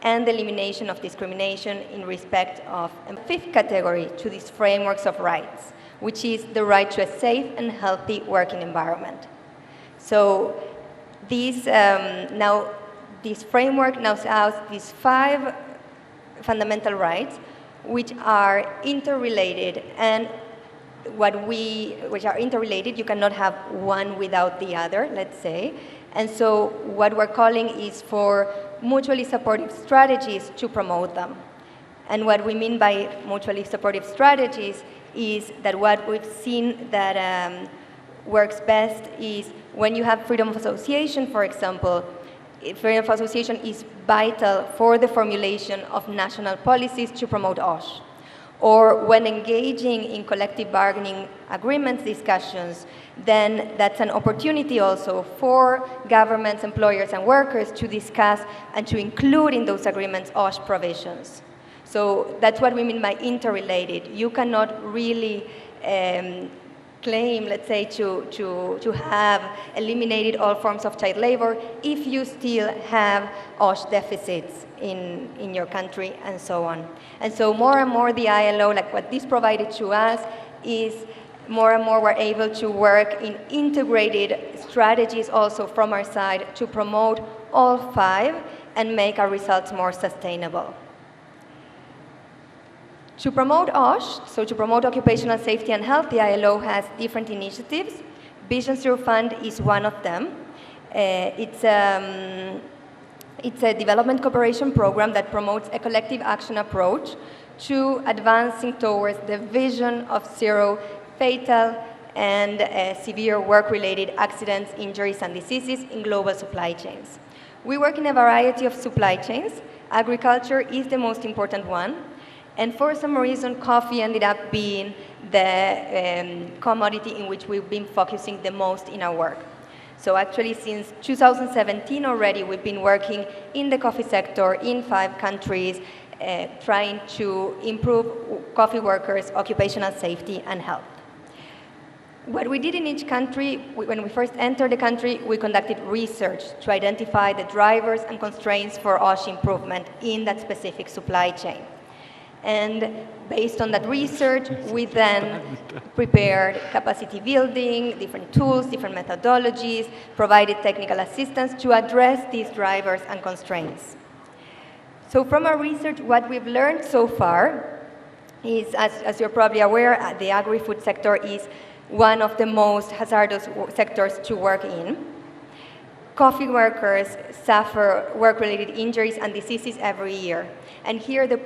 and the elimination of discrimination in respect of a fifth category to these frameworks of rights, which is the right to a safe and healthy working environment. So this framework now has these 5 fundamental rights, which are interrelated, and which are interrelated, you cannot have one without the other, let's say. And so what we're calling is for mutually supportive strategies to promote them. And what we mean by mutually supportive strategies is that what we've seen that works best is when you have freedom of association, for example. Freedom of association is vital for the formulation of national policies to promote OSH. Or when engaging in collective bargaining agreements discussions, then that's an opportunity also for governments, employers, and workers to discuss and to include in those agreements OSH provisions. So that's what we mean by interrelated. You cannot really claim, let's say, to have eliminated all forms of child labor if you still have OSH deficits in your country and so on. And so more and more the ILO, like what this provided to us, is more and more we're able to work in integrated strategies also from our side to promote all 5 and make our results more sustainable. To promote OSH, so to promote occupational safety and health, the ILO has different initiatives. Vision Zero Fund is one of them. It's a development cooperation program that promotes a collective action approach to advancing towards the vision of zero fatal and severe work-related accidents, injuries, and diseases in global supply chains. We work in a variety of supply chains. Agriculture is the most important one. And for some reason, coffee ended up being the commodity in which we've been focusing the most in our work. So actually, since 2017 already, we've been working in the coffee sector in 5 countries, trying to improve coffee workers' occupational safety and health. What we did in each country, when we first entered the country, we conducted research to identify the drivers and constraints for OSH improvement in that specific supply chain. And based on that research, we then prepared capacity building, different tools, different methodologies, provided technical assistance to address these drivers and constraints. So from our research, what we've learned so far is, as you're probably aware, the agri-food sector is one of the most hazardous sectors to work in. Coffee workers suffer work-related injuries and diseases every year. And here the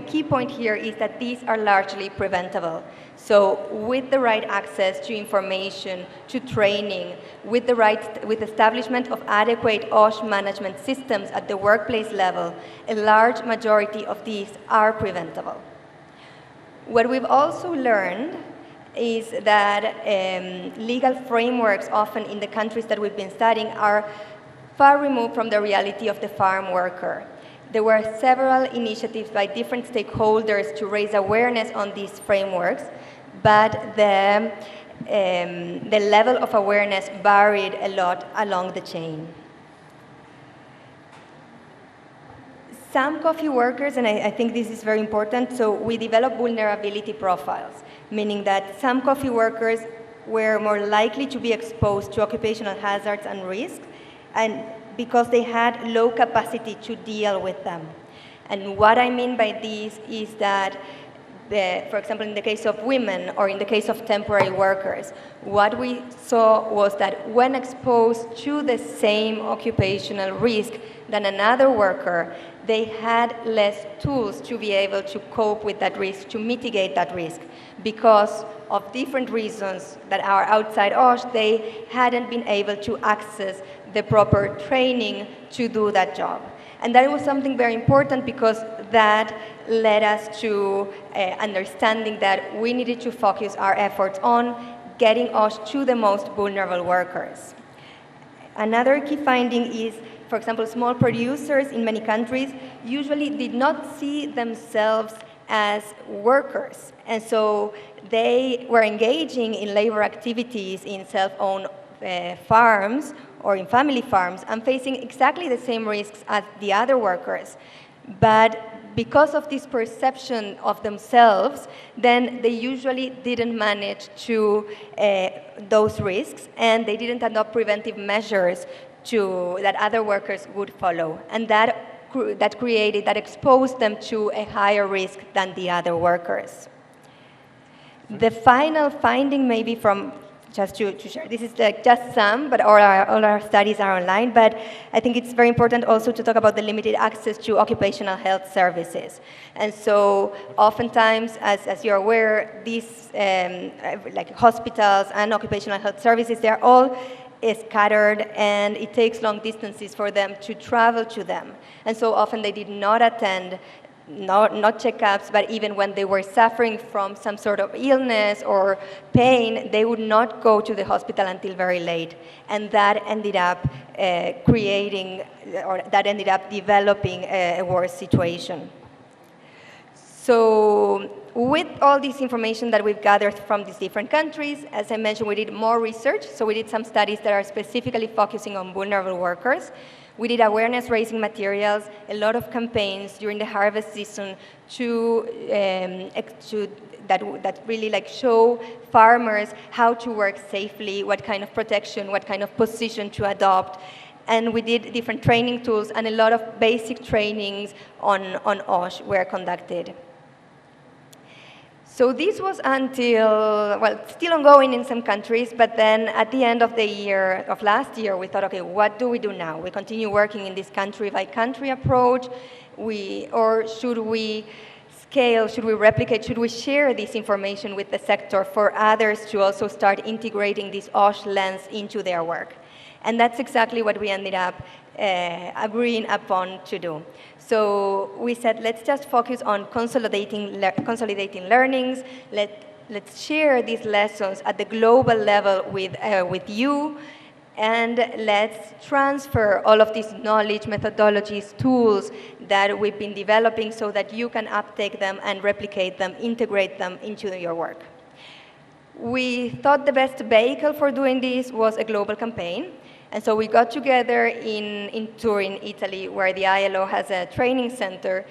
key point here is that these are largely preventable. So with the right access to information, to training, with establishment of adequate OSH management systems at the workplace level, a large majority of these are preventable. What we've also learned is that legal frameworks often in the countries that we've been studying are far removed from the reality of the farm worker. There were several initiatives by different stakeholders to raise awareness on these frameworks, but the level of awareness varied a lot along the chain. Some coffee workers, and I think this is very important, so we developed vulnerability profiles, meaning that some coffee workers were more likely to be exposed to occupational hazards and risks, and because they had low capacity to deal with them. And what I mean by this is that, for example, in the case of women or in the case of temporary workers, what we saw was that when exposed to the same occupational risk than another worker, they had less tools to be able to cope with that risk, to mitigate that risk. Because of different reasons that are outside OSH, they hadn't been able to access the proper training to do that job. And that was something very important because that led us to understanding that we needed to focus our efforts on getting OSH to the most vulnerable workers. Another key finding is, for example, small producers in many countries usually did not see themselves as workers. And so they were engaging in labor activities in self-owned farms or in family farms and facing exactly the same risks as the other workers. But because of this perception of themselves, then they usually didn't manage to those risks, and they didn't adopt preventive measures that other workers would follow. And that exposed them to a higher risk than the other workers. The final finding, maybe from, just to share, this is just some, but all our studies are online, but I think it's very important also to talk about the limited access to occupational health services. And so oftentimes, as you're aware, these like hospitals and occupational health services, they're all scattered, and it takes long distances for them to travel to them. And so often they did not attend not checkups, but even when they were suffering from some sort of illness or pain, they would not go to the hospital until very late. And that ended up developing a worse situation. So with all this information that we've gathered from these different countries, as I mentioned, we did more research. So we did some studies that are specifically focusing on vulnerable workers. We did awareness-raising materials, a lot of campaigns during the harvest season that really like show farmers how to work safely, what kind of protection, what kind of position to adopt. And we did different training tools, and a lot of basic trainings on OSH were conducted. So this was until, well, still ongoing in some countries, but then at the end of the year, of last year, we thought, okay, what do we do now? We continue working in this country-by-country approach, or should we scale, should we replicate, should we share this information with the sector for others to also start integrating this OSH lens into their work? And that's exactly what we ended up agreeing upon to do. So we said, let's just focus on consolidating learnings. Let's share these lessons at the global level with you, and let's transfer all of these knowledge, methodologies, tools that we've been developing so that you can uptake them and replicate them, integrate them into your work. We thought the best vehicle for doing this was a global campaign. And so we got together in Turin, Italy, where the ILO has a training center.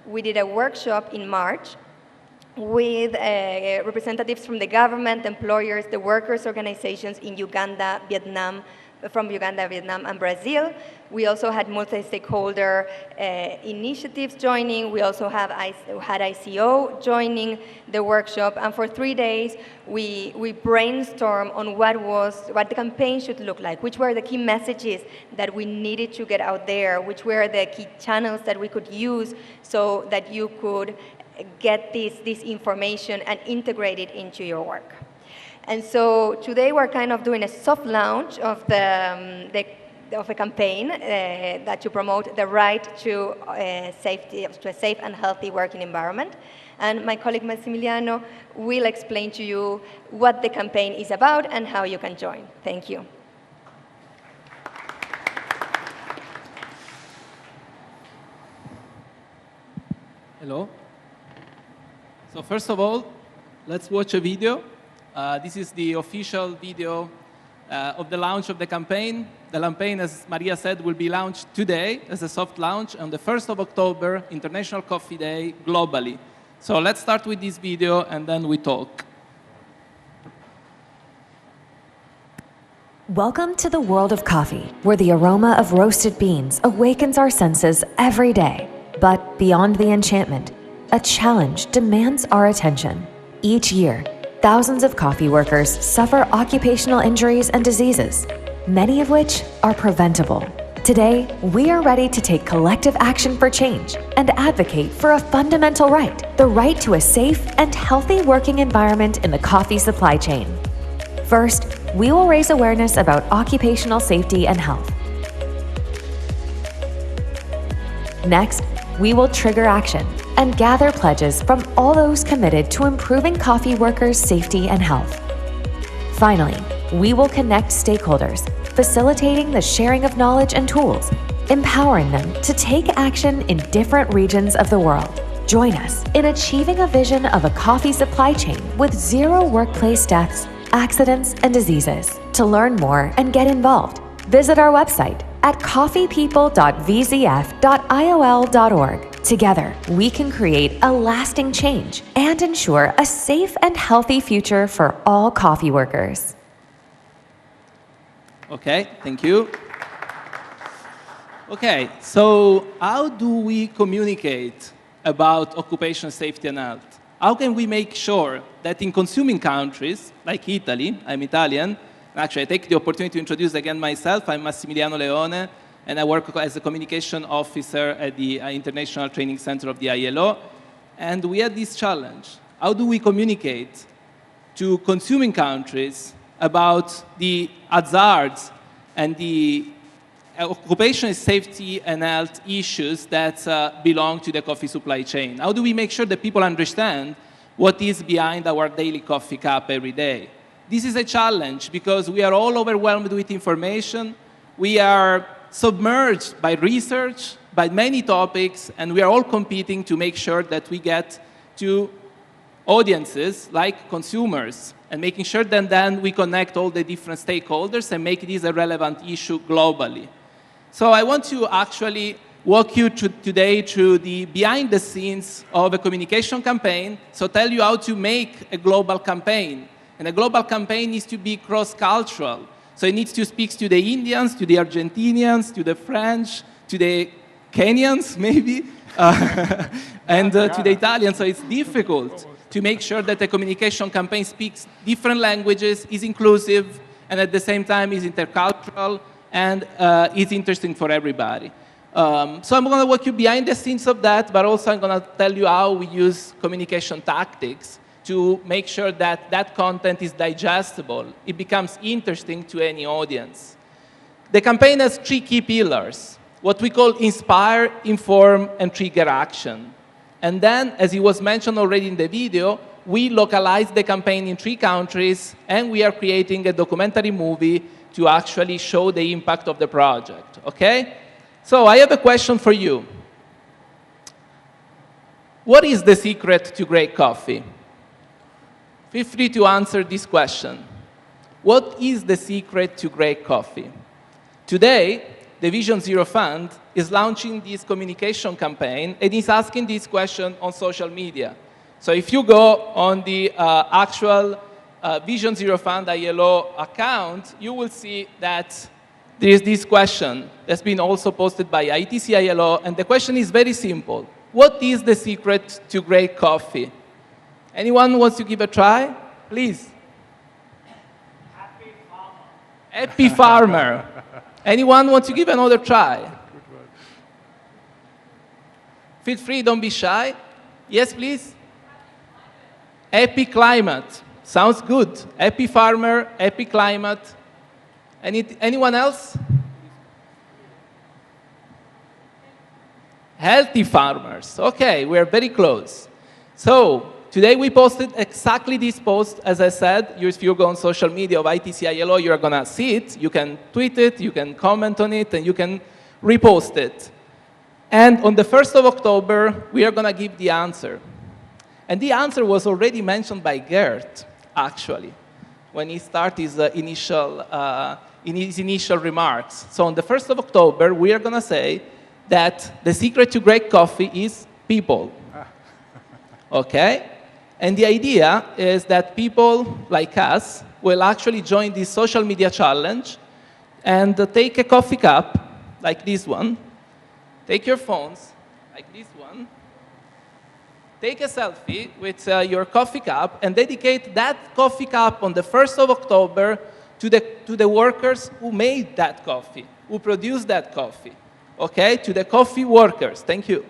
We did a workshop in March with representatives from the government, employers, the workers' organizations in Uganda, Vietnam, and Brazil. We also had multi-stakeholder initiatives joining. We also had ICO joining the workshop. And for 3 days, we brainstormed on what the campaign should look like, which were the key messages that we needed to get out there, which were the key channels that we could use so that you could get this information and integrate it into your work. And so today we're kind of doing a soft launch of a campaign that to promote the right to a safe and healthy working environment. And my colleague Massimiliano will explain to you what the campaign is about and how you can join. Thank you. Hello. So first of all, let's watch a video. This is the official video of the launch of the campaign. The campaign, as Maria said, will be launched today as a soft launch on the 1st of October, International Coffee Day, globally. So let's start with this video, and then we talk. Welcome to the world of coffee, where the aroma of roasted beans awakens our senses every day. But beyond the enchantment, a challenge demands our attention. Each year, thousands of coffee workers suffer occupational injuries and diseases, many of which are preventable. Today, we are ready to take collective action for change and advocate for a fundamental right, the right to a safe and healthy working environment in the coffee supply chain. First, we will raise awareness about occupational safety and health. Next, we will trigger action and gather pledges from all those committed to improving coffee workers' safety and health. Finally, we will connect stakeholders, facilitating the sharing of knowledge and tools, empowering them to take action in different regions of the world. Join us in achieving a vision of a coffee supply chain with zero workplace deaths, accidents, and diseases. To learn more and get involved, Visit our website at coffeepeople.vzf.iol.org. Together, we can create a lasting change and ensure a safe and healthy future for all coffee workers. Okay, thank you. Okay, so how do we communicate about occupational safety and health? How can we make sure that in consuming countries, like Italy, I'm Italian, actually I take the opportunity to introduce again myself, I'm Massimiliano Leone, and I work as a communication officer at the International Training Center of the ILO, and we had this challenge. How do we communicate to consuming countries about the hazards and the occupational safety and health issues that belong to the coffee supply chain? How do we make sure that people understand what is behind our daily coffee cup every day? This is a challenge because we are all overwhelmed with information. We are submerged by research, by many topics, and we are all competing to make sure that we get to audiences like consumers and making sure that then we connect all the different stakeholders and make this a relevant issue globally. So I want to actually walk you today through the behind the scenes of a communication campaign, so tell you how to make a global campaign. And a global campaign needs to be cross-cultural. So it needs to speak to the Indians, to the Argentinians, to the French, to the Kenyans, maybe, and to the Italians. So it's difficult to make sure that the communication campaign speaks different languages, is inclusive, and at the same time is intercultural, and is interesting for everybody. So I'm going to walk you behind the scenes of that, but also I'm going to tell you how we use communication tactics to make sure that that content is digestible. It becomes interesting to any audience. The campaign has 3 key pillars, what we call inspire, inform, and trigger action. And then, as it was mentioned already in the video, we localized the campaign in 3 countries, and we are creating a documentary movie to actually show the impact of the project, okay? So I have a question for you. What is the secret to great coffee? Feel free to answer this question. What is the secret to great coffee? Today, the Vision Zero Fund is launching this communication campaign and is asking this question on social media. So if you go on the actual Vision Zero Fund ILO account, you will see that there is this question that's been also posted by ITC ILO, and the question is very simple. What is the secret to great coffee? Anyone wants to give a try? Please. Happy farmer. Happy farmer. Anyone want to give another try? Feel free, don't be shy. Yes, please. Happy climate. Sounds good. Happy farmer, happy climate. Anyone else? Healthy farmers. Okay, we're very close. So, today we posted exactly this post, as I said. If you go on social media of ITC ILO, you're going to see it. You can tweet it, you can comment on it, and you can repost it. And on the 1st of October, we are going to give the answer. And the answer was already mentioned by Gert, actually, when he started his initial remarks. So on the 1st of October, we are going to say that the secret to great coffee is people. Okay? And the idea is that people like us will actually join this social media challenge and take a coffee cup, like this one, take your phones, like this one, take a selfie with your coffee cup and dedicate that coffee cup on the 1st of October to the workers who made that coffee, who produced that coffee, okay? To the coffee workers, thank you.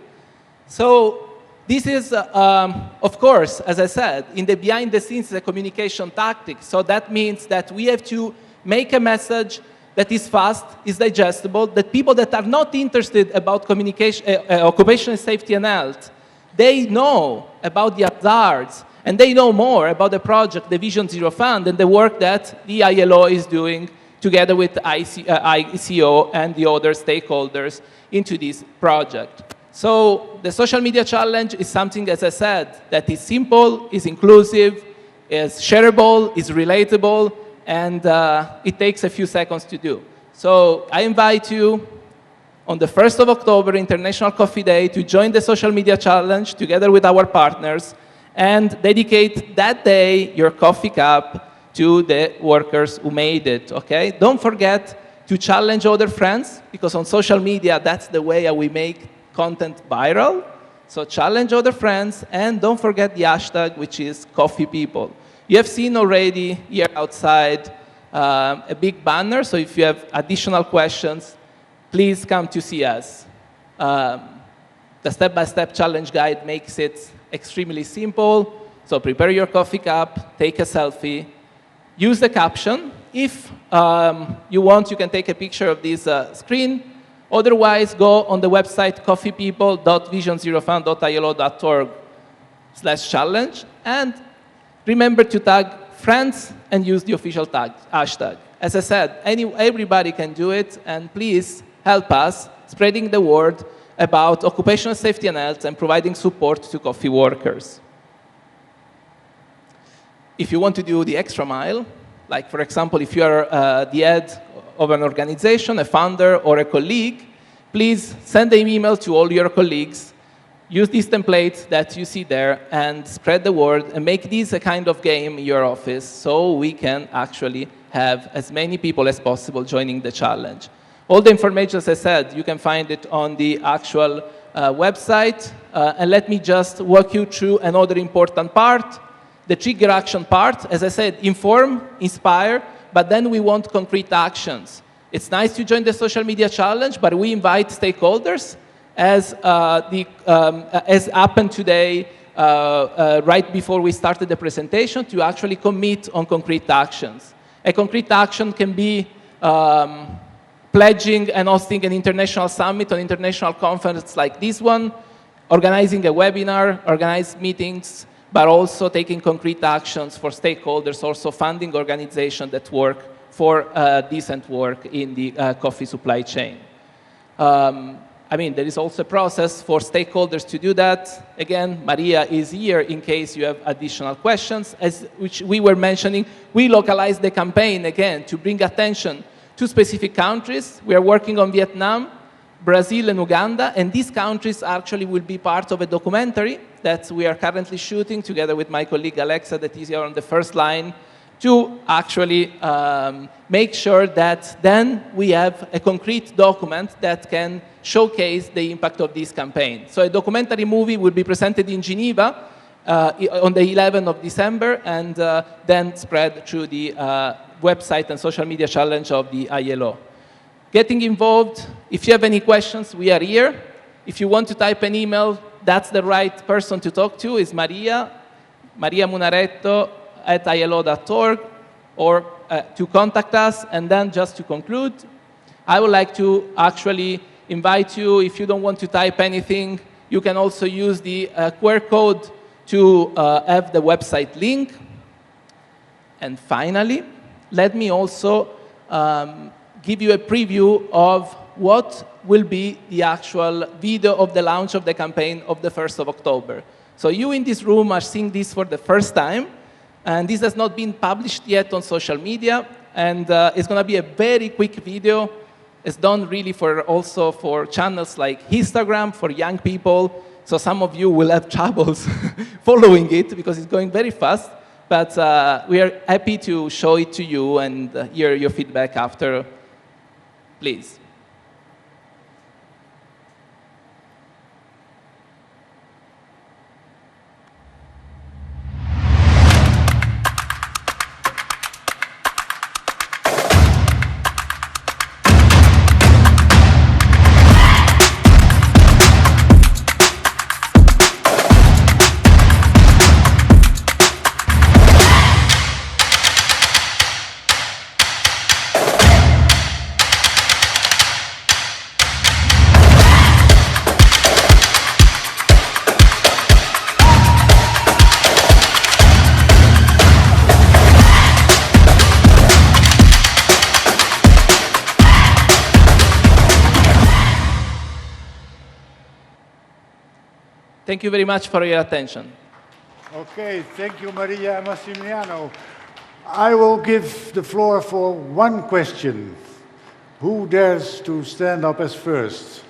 So this is, of course, as I said, in the behind the scenes, the communication tactic. So that means that we have to make a message that is fast, is digestible, that people that are not interested about communication, occupational safety and health, they know about the hazards, and they know more about the project, the Vision Zero Fund, and the work that the ILO is doing together with ICO and the other stakeholders into this project. So the social media challenge is something, as I said, that is simple, is inclusive, is shareable, is relatable, and it takes a few seconds to do. So I invite you on the 1st of October, International Coffee Day, to join the social media challenge together with our partners and dedicate that day your coffee cup to the workers who made it, okay? Don't forget to challenge other friends, because on social media, that's the way we make content viral. So challenge other friends, and don't forget the hashtag, which is Coffee People. You have seen already here outside a big banner, so if you have additional questions, please come to see us. The step-by-step challenge guide makes it extremely simple. So prepare your coffee cup, take a selfie, use the caption. If you want, you can take a picture of this screen. Otherwise, go on the website coffeepeople.vision05.ilo.org/challenge, and remember to tag friends and use the official tag hashtag. As I said, everybody can do it, and please help us spreading the word about occupational safety and health and providing support to coffee workers. If you want to do the extra mile, like for example, if you are the head of an organization, a founder, or a colleague, please send an email to all your colleagues. Use these templates that you see there and spread the word and make this a kind of game in your office so we can actually have as many people as possible joining the challenge. All the information, as I said, you can find it on the actual website. And let me just walk you through another important part, the trigger action part. As I said, inform, inspire, but then we want concrete actions. It's nice to join the social media challenge, but we invite stakeholders, as happened today right before we started the presentation, to actually commit on concrete actions. A concrete action can be pledging and hosting an international summit, an international conference like this one, organizing a webinar, organize meetings, but also taking concrete actions for stakeholders, also funding organizations that work for decent work in the coffee supply chain. I mean, there is also a process for stakeholders to do that. Again, Maria is here in case you have additional questions. As which we were mentioning, we localized the campaign again to bring attention to specific countries. We are working on Vietnam, Brazil, and Uganda, and these countries actually will be part of a documentary that we are currently shooting together with my colleague Alexa, that is here on the first line, to actually make sure that then we have a concrete document that can showcase the impact of this campaign. So a documentary movie will be presented in Geneva on the 11th of December, and then spread through the website and social media challenge of the ILO. Getting involved, if you have any questions, we are here. If you want to type an email, that's the right person to talk to, is Maria Munaretto@ilo.org, or to contact us. And then just to conclude, I would like to actually invite you, if you don't want to type anything, you can also use the QR code to have the website link. And finally, let me also give you a preview of what will be the actual video of the launch of the campaign of the 1st of October. So you in this room are seeing this for the first time, and this has not been published yet on social media, and it's going to be a very quick video. It's done really also for channels like Instagram, for young people, so some of you will have troubles following it because it's going very fast. But we are happy to show it to you and hear your feedback after. Please. Thank you very much for your attention. Okay, thank you, Maria Massimiliano. I will give the floor for one question Who dares to stand up as first?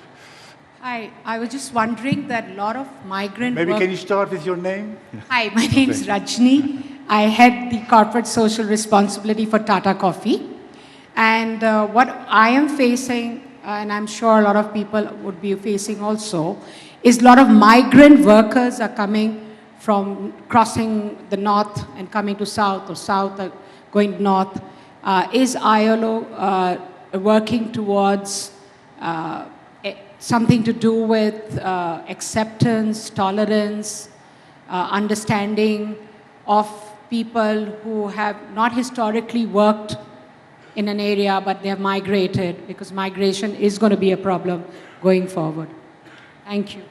Hi, I was just wondering that a lot of migrant Maybe work- can you start with your name? Hi, my name is Rajni. I head the corporate social responsibility for Tata Coffee. And what I am facing, and I'm sure a lot of people would be facing also, is a lot of migrant workers are coming from crossing the north and coming to south, or south going north. Is ILO working towards something to do with acceptance, tolerance, understanding of people who have not historically worked in an area, but they have migrated, because migration is going to be a problem going forward. Thank you.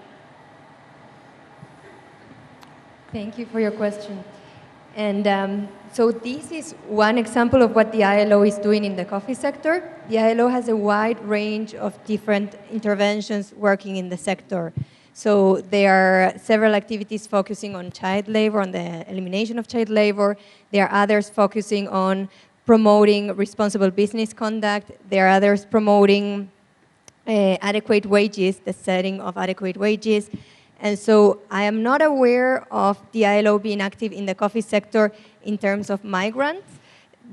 Thank you for your question. And so this is one example of what the ILO is doing in the coffee sector. The ILO has a wide range of different interventions working in the sector. So there are several activities focusing on child labor, on the elimination of child labor. There are others focusing on promoting responsible business conduct. There are others promoting adequate wages, the setting of adequate wages. And so I am not aware of the ILO being active in the coffee sector in terms of migrants,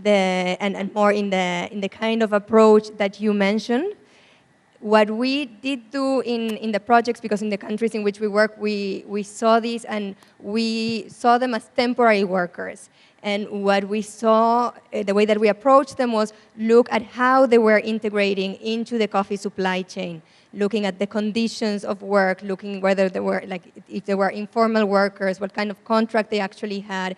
and more in the kind of approach that you mentioned. What we did do in the projects, because in the countries in which we work, we saw these and we saw them as temporary workers. And what we saw, the way that we approached them was look at how they were integrating into the coffee supply chain, looking at the conditions of work, looking whether they were, like, if they were informal workers, what kind of contract they actually had.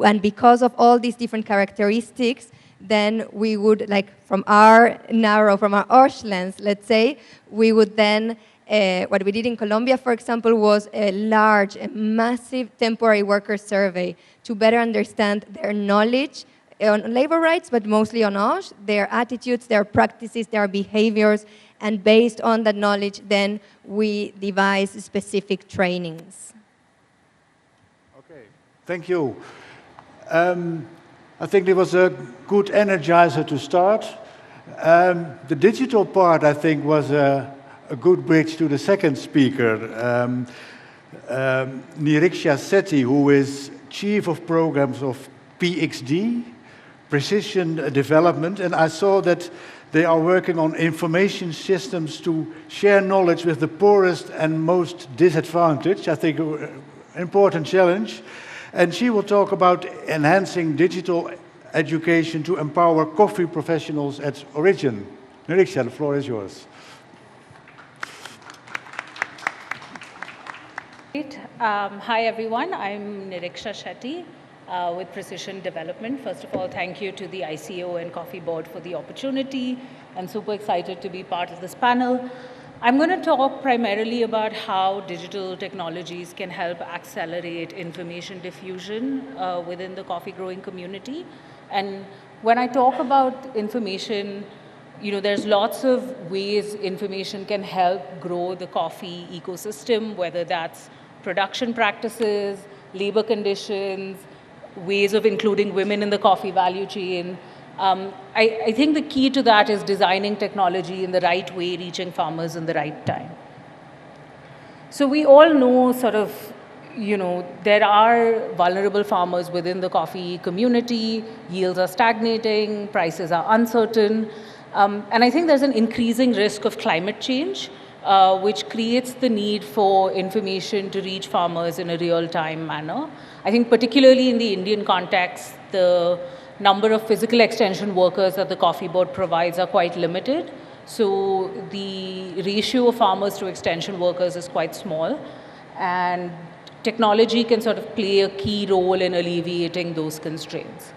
And because of all these different characteristics, then we would, like, from our OSH lens, let's say, we would then, what we did in Colombia, for example, was a massive temporary worker survey to better understand their knowledge on labor rights, but mostly on OSH, their attitudes, their practices, their behaviors, and based on that knowledge, then we devise specific trainings. Okay, thank you. I think it was a good energizer to start. The digital part, I think, was a good bridge to the second speaker, Niriksha Sethi, who is Chief of Programs of PXD, Precision Development, and I saw that they are working on information systems to share knowledge with the poorest and most disadvantaged. I think an important challenge. And she will talk about enhancing digital education to empower coffee professionals at origin. Niriksha, the floor is yours. Hi everyone, I'm Niriksha Shetty with Precision Development. First of all, thank you to the ICO and Coffee Board for the opportunity. I'm super excited to be part of this panel. I'm going to talk primarily about how digital technologies can help accelerate information diffusion within the coffee growing community. And when I talk about information, there's lots of ways information can help grow the coffee ecosystem, whether that's production practices, labor conditions, ways of including women in the coffee value chain. I think the key to that is designing technology in the right way, reaching farmers in the right time. So we all know there are vulnerable farmers within the coffee community, yields are stagnating, prices are uncertain, and I think there's an increasing risk of climate change, which creates the need for information to reach farmers in a real-time manner. I think particularly in the Indian context, the number of physical extension workers that the Coffee Board provides are quite limited. So the ratio of farmers to extension workers is quite small. And technology can sort of play a key role in alleviating those constraints.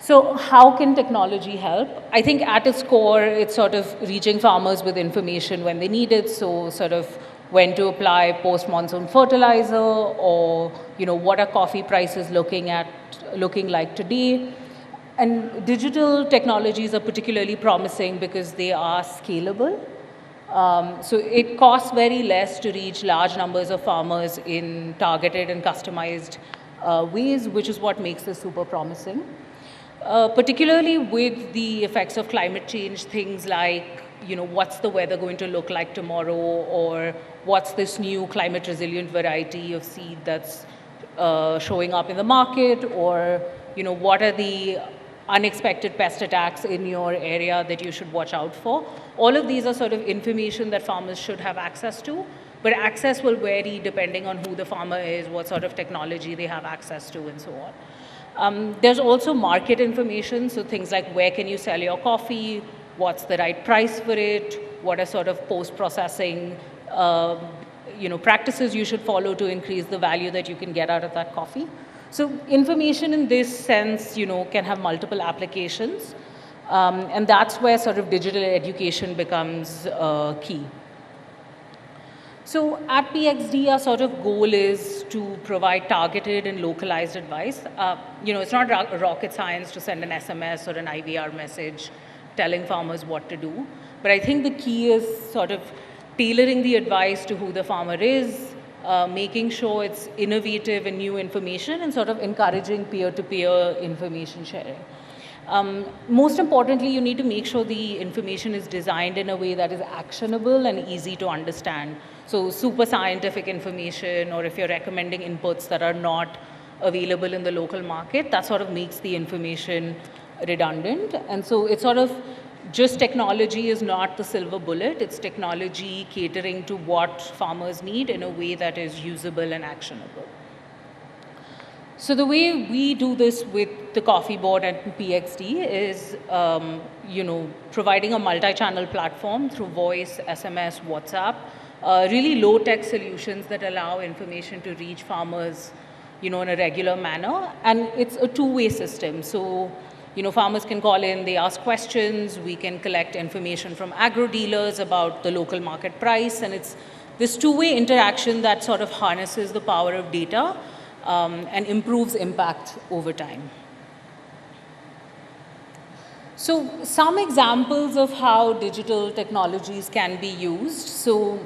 So how can technology help? I think at its core, it's sort of reaching farmers with information when they need it. So sort of when to apply post-monsoon fertilizer, or what are coffee prices looking like today. And digital technologies are particularly promising because they are scalable. So it costs very less to reach large numbers of farmers in targeted and customized ways, which is what makes this super promising. particularly with the effects of climate change, things like, what's the weather going to look like tomorrow, or what's this new climate resilient variety of seed that's showing up in the market, or, what are the unexpected pest attacks in your area that you should watch out for. All of these are sort of information that farmers should have access to, but access will vary depending on who the farmer is, what sort of technology they have access to, and so on. There's also market information, so things like where can you sell your coffee, what's the right price for it, what are sort of post-processing practices you should follow to increase the value that you can get out of that coffee. So information in this sense, can have multiple applications, and that's where sort of digital education becomes key. So at PXD, our sort of goal is to provide targeted and localized advice. It's not rocket science to send an SMS or an IVR message telling farmers what to do, but I think the key is sort of tailoring the advice to who the farmer is, making sure it's innovative and new information, and sort of encouraging peer-to-peer information sharing. Most importantly, you need to make sure the information is designed in a way that is actionable and easy to understand. So super scientific information, or if you're recommending inputs that are not available in the local market, that sort of makes the information redundant. And so it's sort of just technology is not the silver bullet. It's technology catering to what farmers need in a way that is usable and actionable. So the way we do this with the Coffee Board at PXD is, providing a multi-channel platform through voice, SMS, WhatsApp, really low-tech solutions that allow information to reach farmers, in a regular manner. And it's a two-way system. So, farmers can call in, they ask questions, we can collect information from agro dealers about the local market price, and it's this two-way interaction that sort of harnesses the power of data and improves impact over time. So some examples of how digital technologies can be used. So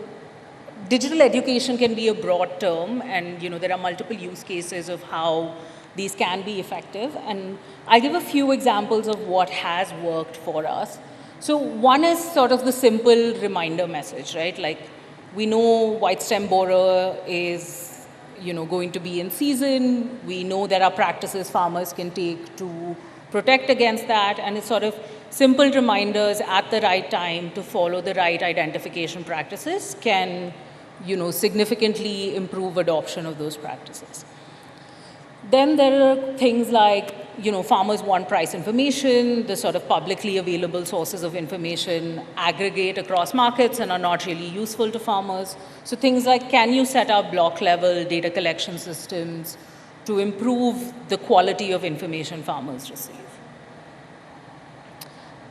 digital education can be a broad term, and there are multiple use cases of how these can be effective. And I'll give a few examples of what has worked for us. So one is sort of the simple reminder message, right? Like, we know white stem borer is going to be in season. We know there are practices farmers can take to protect against that, and it's sort of simple reminders at the right time to follow the right identification practices can, significantly improve adoption of those practices. Then there are things like, farmers want price information. The sort of publicly available sources of information aggregate across markets and are not really useful to farmers. So things like, can you set up block-level data collection systems to improve the quality of information farmers receive?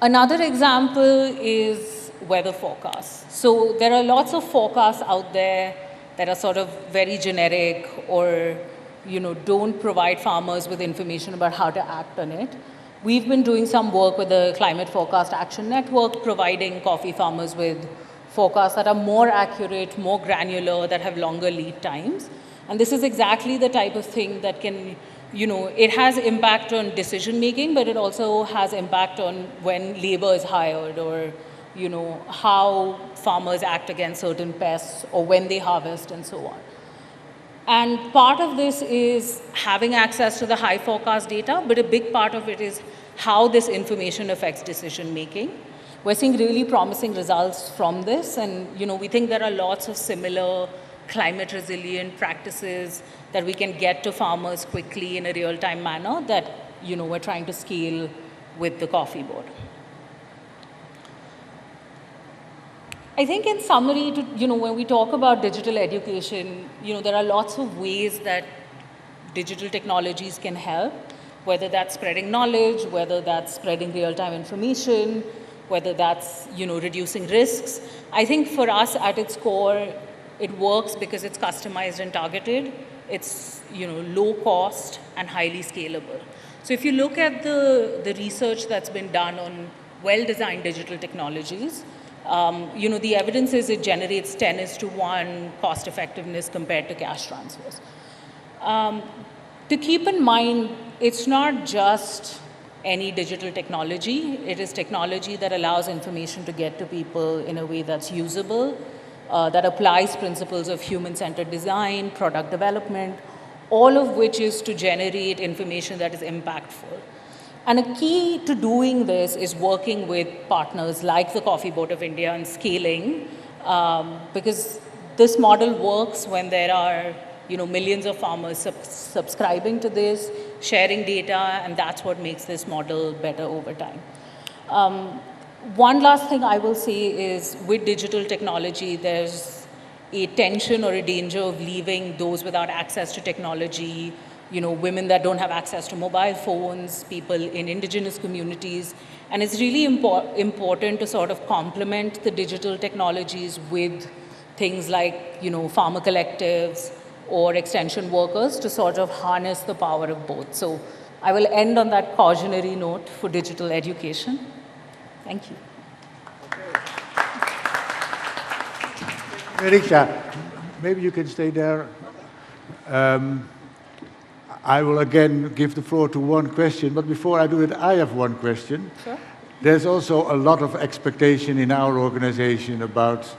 Another example is weather forecasts. So there are lots of forecasts out there that are sort of very generic, or don't provide farmers with information about how to act on it. We've been doing some work with the Climate Forecast Action Network, providing coffee farmers with forecasts that are more accurate, more granular, that have longer lead times. And this is exactly the type of thing that can, it has impact on decision making, but it also has impact on when labor is hired, or, how farmers act against certain pests, or when they harvest, and so on. And part of this is having access to the high forecast data, but a big part of it is how this information affects decision making. We're seeing really promising results from this, and we think there are lots of similar climate resilient practices that we can get to farmers quickly in a real-time manner that we're trying to scale with the Coffee Board. I think in summary, when we talk about digital education, there are lots of ways that digital technologies can help, whether that's spreading knowledge, whether that's spreading real-time information, whether that's, reducing risks. I think for us at its core, it works because it's customized and targeted. It's, low cost and highly scalable. So if you look at the research that's been done on well-designed digital technologies, the evidence is it generates 10:1 cost effectiveness compared to cash transfers. To keep in mind, it's not just any digital technology. It is technology that allows information to get to people in a way that's usable, that applies principles of human-centered design, product development, all of which is to generate information that is impactful. And a key to doing this is working with partners like the Coffee Board of India and scaling, because this model works when there are millions of farmers subscribing to this, sharing data, and that's what makes this model better over time. One last thing I will say is with digital technology, there's a tension or a danger of leaving those without access to technology, women that don't have access to mobile phones, people in indigenous communities. And it's really important to sort of complement the digital technologies with things like, farmer collectives or extension workers to sort of harness the power of both. So I will end on that cautionary note for digital education. Thank you. Niriksha, maybe you can stay there. I will again give the floor to one question, but before I do it, I have one question. Sure. There's also a lot of expectation in our organization about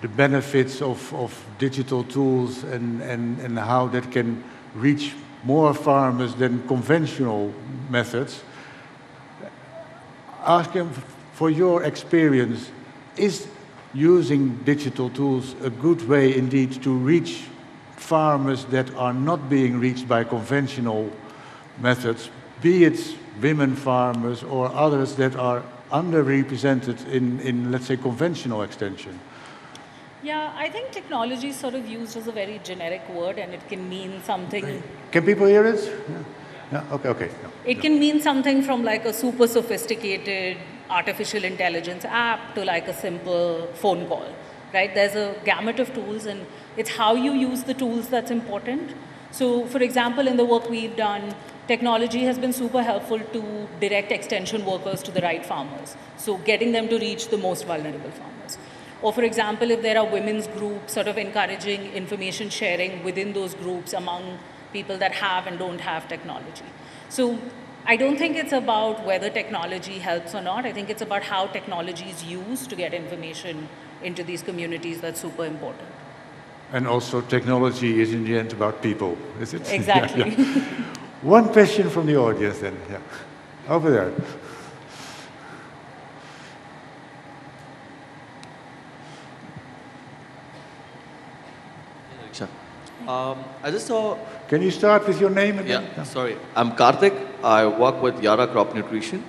the benefits of digital tools and how that can reach more farmers than conventional methods. Ask him for your experience, is using digital tools a good way indeed to reach farmers that are not being reached by conventional methods, be it women farmers or others that are underrepresented in let's say, conventional extension? Yeah, I think technology is sort of used as a very generic word, and it can mean something. Can people hear it? Yeah. Okay. It can mean something from like a super sophisticated artificial intelligence app to like a simple phone call, right? There's a gamut of tools, and it's how you use the tools that's important. So, for example, in the work we've done, technology has been super helpful to direct extension workers to the right farmers. So, getting them to reach the most vulnerable farmers. Or, for example, if there are women's groups, sort of encouraging information sharing within those groups among people that have and don't have technology. So, I don't think it's about whether technology helps or not. I think it's about how technology is used to get information into these communities that's super important. And also technology is in the end about people, is it? Exactly. Yeah. One question from the audience then. Yeah. Over there. I just saw. Can you start with your name again? Yeah, sorry. I'm Karthik. I work with Yara Crop Nutrition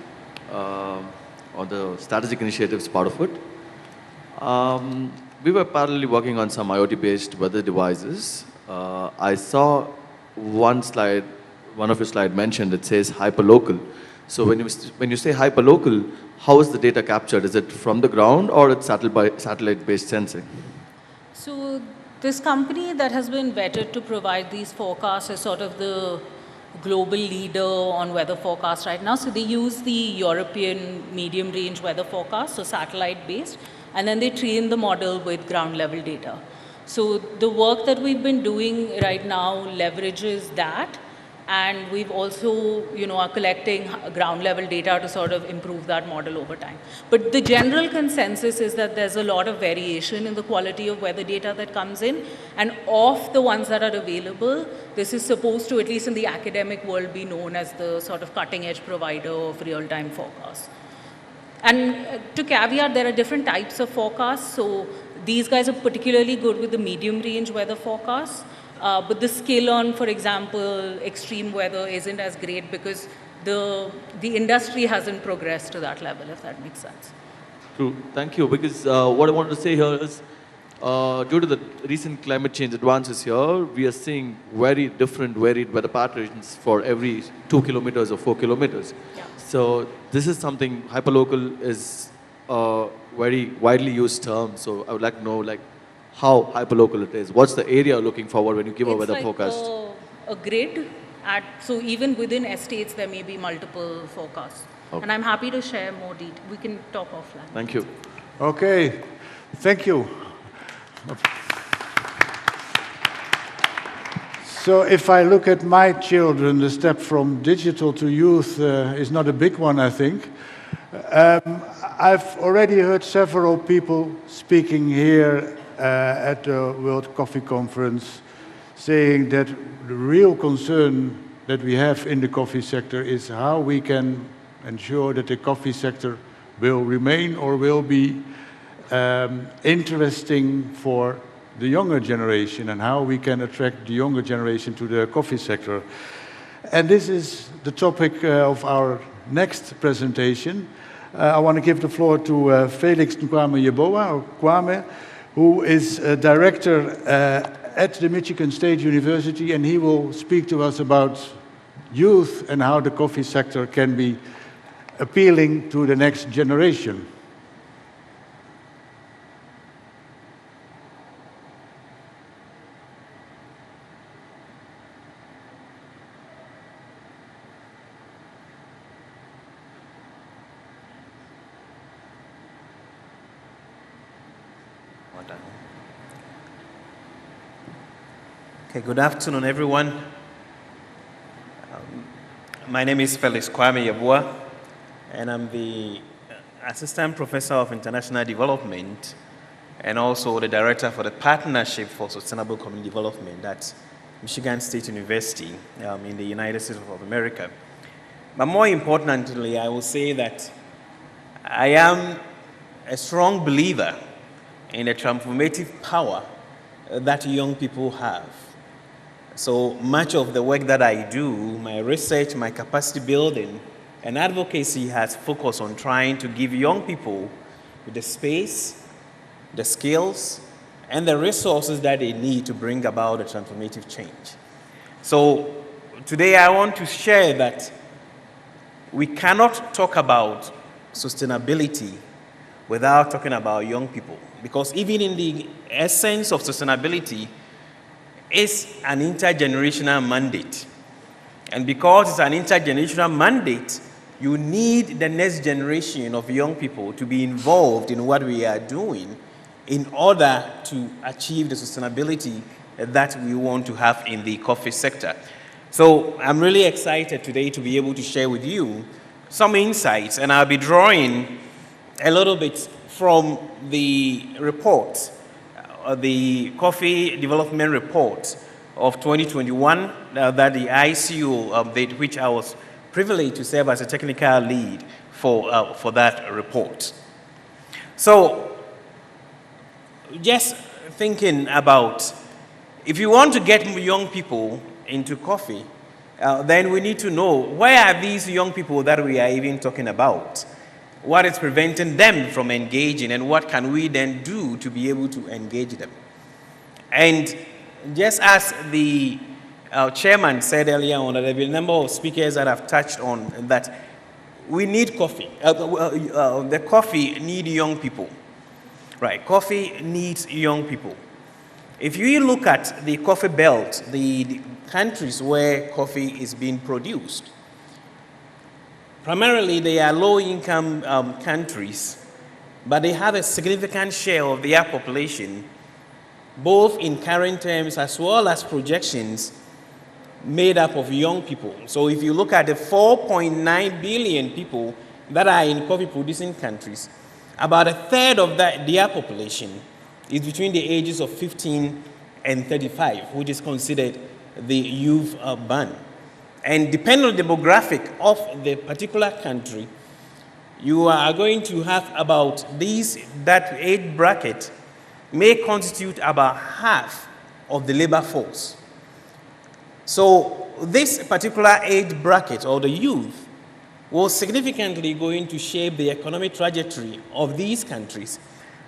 on the strategic initiatives part of it. We were parallelly working on some IoT-based weather devices. I saw one slide, one of your slides mentioned, it says hyperlocal. So when you say hyperlocal, how is the data captured? Is it from the ground or it's satellite-based sensing? So this company that has been vetted to provide these forecasts is sort of the global leader on weather forecasts right now. So they use the European medium range weather forecast, so satellite based, and then they train the model with ground level data. So the work that we've been doing right now leverages that, and we've also, are collecting ground level data to sort of improve that model over time. But the general consensus is that there's a lot of variation in the quality of weather data that comes in, and of the ones that are available, this is supposed to, at least in the academic world, be known as the sort of cutting edge provider of real-time forecasts. And to caveat, there are different types of forecasts. So these guys are particularly good with the medium range weather forecasts. But the skill on, for example, extreme weather isn't as great because the industry hasn't progressed to that level, if that makes sense. True. Thank you. Because what I wanted to say here is, due to the recent climate change advances here, we are seeing very different, varied weather patterns for every 2 kilometers or 4 kilometers. Yeah. So this is something, hyperlocal is a very widely used term. So I would like to know, how hyperlocal it is. What's the area you're looking forward when you give a weather forecast? A grid. So even within estates, there may be multiple forecasts. Okay. And I'm happy to share more detail. We can talk offline. Thank you. Okay, thank you. So if I look at my children, the step from digital to youth is not a big one, I think. I've already heard several people speaking here at the World Coffee Conference saying that the real concern that we have in the coffee sector is how we can ensure that the coffee sector will remain or will be interesting for the younger generation, and how we can attract the younger generation to the coffee sector. And this is the topic of our next presentation. I want to give the floor to Felix Nkwame Yeboah, or Kwame, who is a director at the Michigan State University, and he will speak to us about youth and how the coffee sector can be appealing to the next generation. Okay, good afternoon, everyone. My name is Felix Kwame Yeboah, and I'm the Assistant Professor of International Development and also the Director for the Partnership for Sustainable Community Development at Michigan State University in the United States of America. But more importantly, I will say that I am a strong believer in the transformative power that young people have. So much of the work that I do, my research, my capacity building, and advocacy has focused on trying to give young people the space, the skills, and the resources that they need to bring about a transformative change. So today I want to share that we cannot talk about sustainability without talking about young people, because even in the essence of sustainability, is an intergenerational mandate. And because it's an intergenerational mandate, you need the next generation of young people to be involved in what we are doing in order to achieve the sustainability that we want to have in the coffee sector. So I'm really excited today to be able to share with you some insights, and I'll be drawing a little bit from the report, the Coffee Development Report of 2021 that the ICO did, which I was privileged to serve as a technical lead for that report. So just thinking about, if you want to get young people into coffee, then we need to know, where are these young people that we are even talking about? What is preventing them from engaging, and what can we then do to be able to engage them? And just as the chairman said earlier on, there have been a number of speakers that have touched on that we need coffee. The coffee needs young people. Right, coffee needs young people. If you look at the coffee belt, the countries where coffee is being produced, primarily they are low-income countries, but they have a significant share of their population, both in current terms as well as projections, made up of young people. So if you look at the 4.9 billion people that are in coffee-producing countries, about a third of their population is between the ages of 15 and 35, which is considered the youth band. And depending on the demographic of the particular country, you are going to have about that age bracket may constitute about half of the labor force. So this particular age bracket, or the youth, was significantly going to shape the economic trajectory of these countries,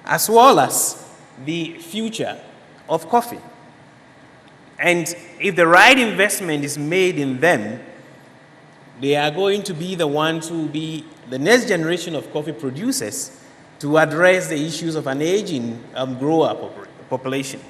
as well as the future of coffee. And if the right investment is made in them, they are going to be the ones who will be the next generation of coffee producers to address the issues of an aging grower population.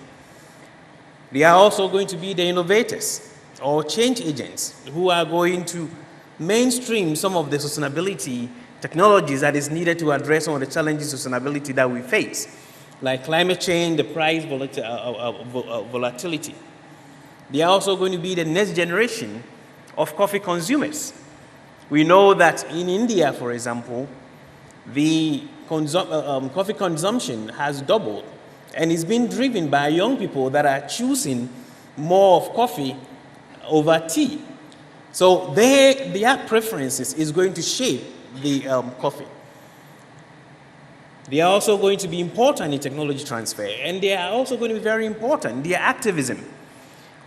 They are also going to be the innovators or change agents who are going to mainstream some of the sustainability technologies that is needed to address some of the challenges of sustainability that we face, like climate change, the price volatility. They are also going to be the next generation of coffee consumers. We know that in India, for example, the coffee consumption has doubled, and it's been driven by young people that are choosing more of coffee over tea. So their preferences is going to shape the coffee. They are also going to be important in technology transfer, and they are also going to be very important. Their activism,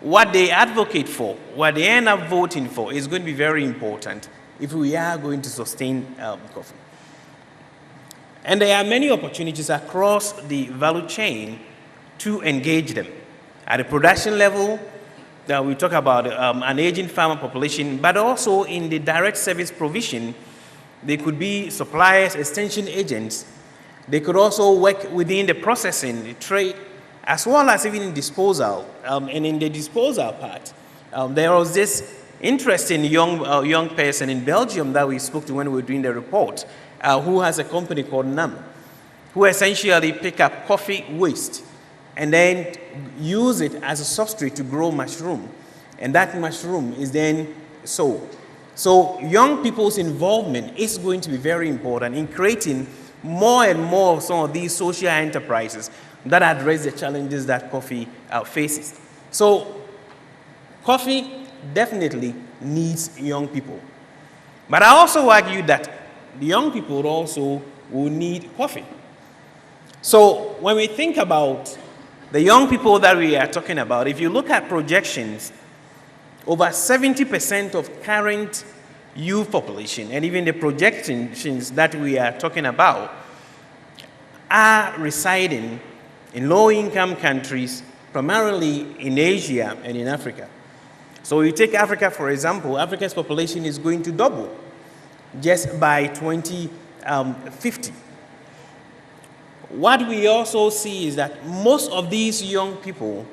what they advocate for, what they end up voting for, is going to be very important if we are going to sustain coffee. And there are many opportunities across the value chain to engage them. At the production level, we talk about an aging farmer population, but also in the direct service provision, they could be suppliers, extension agents. They could also work within the processing, the trade, as well as even in disposal. And in the disposal part, there was this interesting young person in Belgium that we spoke to when we were doing the report, who has a company called NAM, who essentially pick up coffee waste and then use it as a substrate to grow mushroom. And that mushroom is then sold. So young people's involvement is going to be very important in creating more and more of some of these social enterprises that address the challenges that coffee faces. So coffee definitely needs young people. But I also argue that the young people also will need coffee. So when we think about the young people that we are talking about, if you look at projections, over 70% of current youth population, and even the projections that we are talking about, are residing in low-income countries, primarily in Asia and in Africa. So you take Africa, for example, Africa's population is going to double just by 2050. What we also see is that most of these young people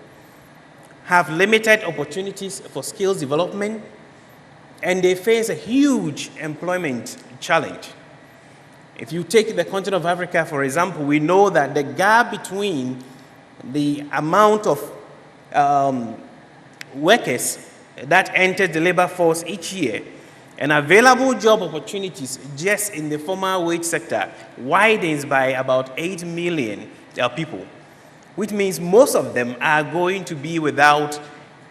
have limited opportunities for skills development, and they face a huge employment challenge. If you take the continent of Africa, for example, we know that the gap between the amount of workers that enter the labor force each year and available job opportunities just in the formal wage sector widens by about 8 million people, which means most of them are going to be without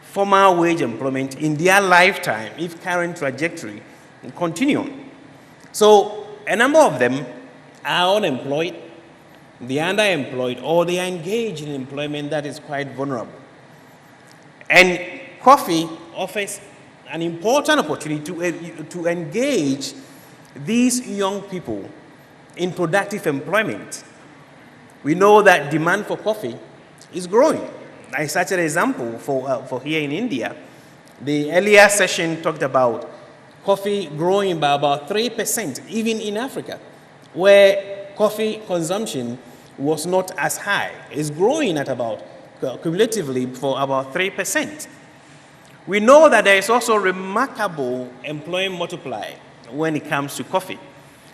formal wage employment in their lifetime if current trajectory continues. So a number of them are unemployed, they are underemployed, or they are engaged in employment that is quite vulnerable. And coffee offers an important opportunity to engage these young people in productive employment. We know that demand for coffee is growing. I cited an example for here in India. The earlier session talked about coffee growing by about 3%, even in Africa, where coffee consumption was not as high. It's growing at about, cumulatively, for about 3%. We know that there is also remarkable employment multiplier when it comes to coffee.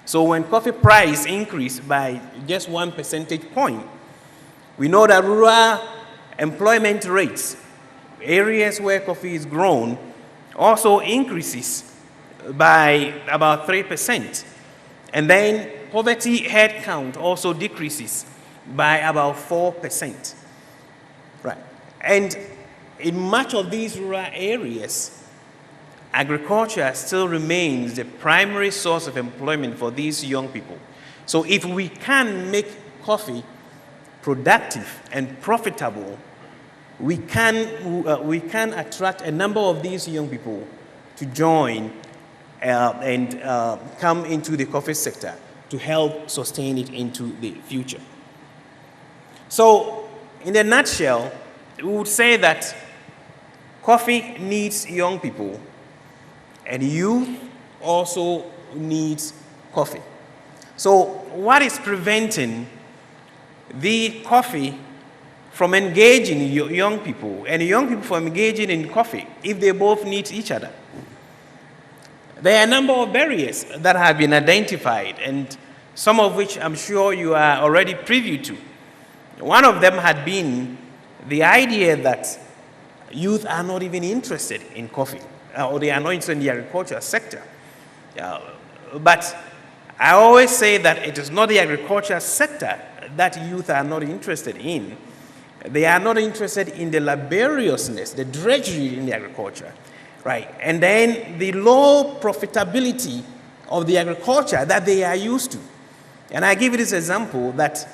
So when coffee price increased by just 1 percentage point, we know that rural employment rates, areas where coffee is grown, also increases by about 3%. And then poverty headcount also decreases by about 4%. Right. And in much of these rural areas, agriculture still remains the primary source of employment for these young people. So if we can make coffee productive and profitable, we can attract a number of these young people to join and come into the coffee sector to help sustain it into the future. So in a nutshell, we would say that coffee needs young people, and youth also needs coffee. So what is preventing the coffee from engaging young people and young people from engaging in coffee if they both need each other? There are a number of barriers that have been identified, and some of which I'm sure you are already privy to. One of them had been the idea that youth are not even interested in coffee, or they are not interested in the agriculture sector. But I always say that it is not the agriculture sector that youth are not interested in. They are not interested in the laboriousness, the drudgery in the agriculture, right? And then the low profitability of the agriculture that they are used to. And I give you this example that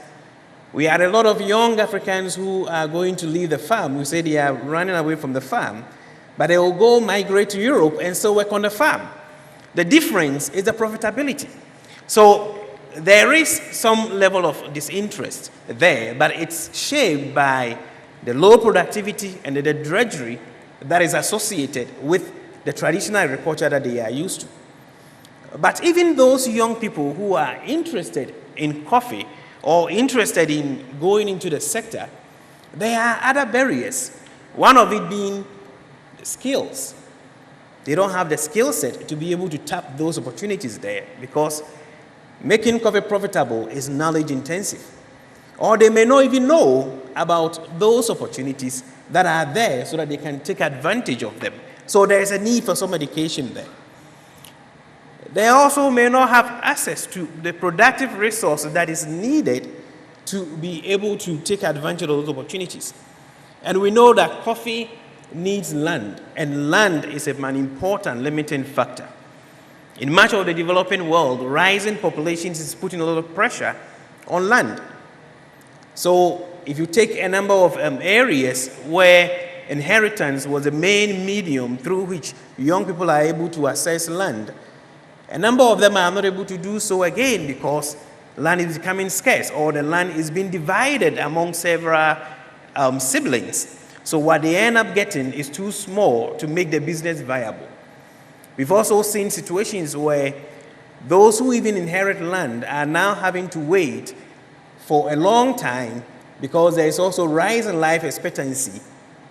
we had a lot of young Africans who are going to leave the farm. We say they are running away from the farm, but they will go migrate to Europe and still work on the farm. The difference is the profitability. So there is some level of disinterest there, but it's shaped by the low productivity and the drudgery that is associated with the traditional agriculture that they are used to. But even those young people who are interested in coffee or interested in going into the sector, there are other barriers. One of it being the skills. They don't have the skill set to be able to tap those opportunities there, because making coffee profitable is knowledge intensive. Or they may not even know about those opportunities that are there so that they can take advantage of them. So there is a need for some education there. They also may not have access to the productive resource that is needed to be able to take advantage of those opportunities. And we know that coffee needs land, and land is an important limiting factor. In much of the developing world, rising populations is putting a lot of pressure on land. So if you take a number of areas where inheritance was the main medium through which young people are able to access land, a number of them are not able to do so again because land is becoming scarce, or the land is being divided among several siblings. So what they end up getting is too small to make the business viable. We've also seen situations where those who even inherit land are now having to wait for a long time because there is also rise in life expectancy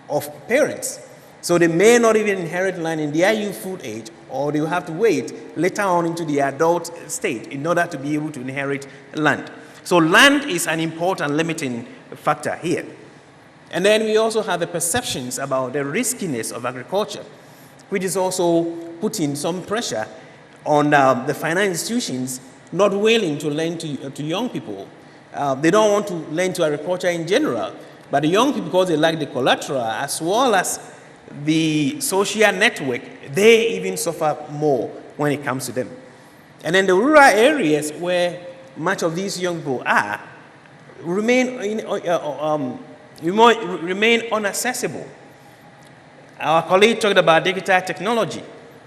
of parents. So they may not even inherit land in their youthful age, or they will have to wait later on into the adult state in order to be able to inherit land. So land is an important limiting factor here. And then we also have the perceptions about the riskiness of agriculture, which is also putting some pressure on the financial institutions not willing to lend to young people. They don't want to lend to agriculture in general, but the young people, because they lack the collateral as well as the social network, they even suffer more when it comes to them. And then the rural areas where much of these young people are remain inaccessible. Our colleague talked about digital technology.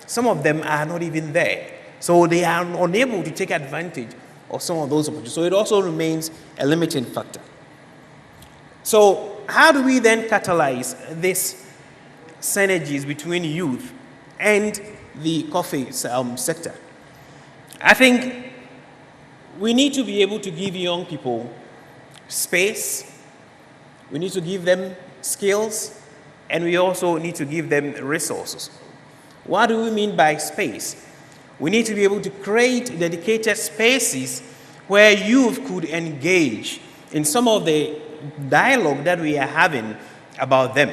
Some of them are not even there. So they are unable to take advantage of some of those opportunities. So it also remains a limiting factor. So how do we then catalyze this synergies between youth and the coffee sector? I think we need to be able to give young people space, we need to give them skills, and we also need to give them resources. What do we mean by space? We need to be able to create dedicated spaces where youth could engage in some of the dialogue that we are having about them.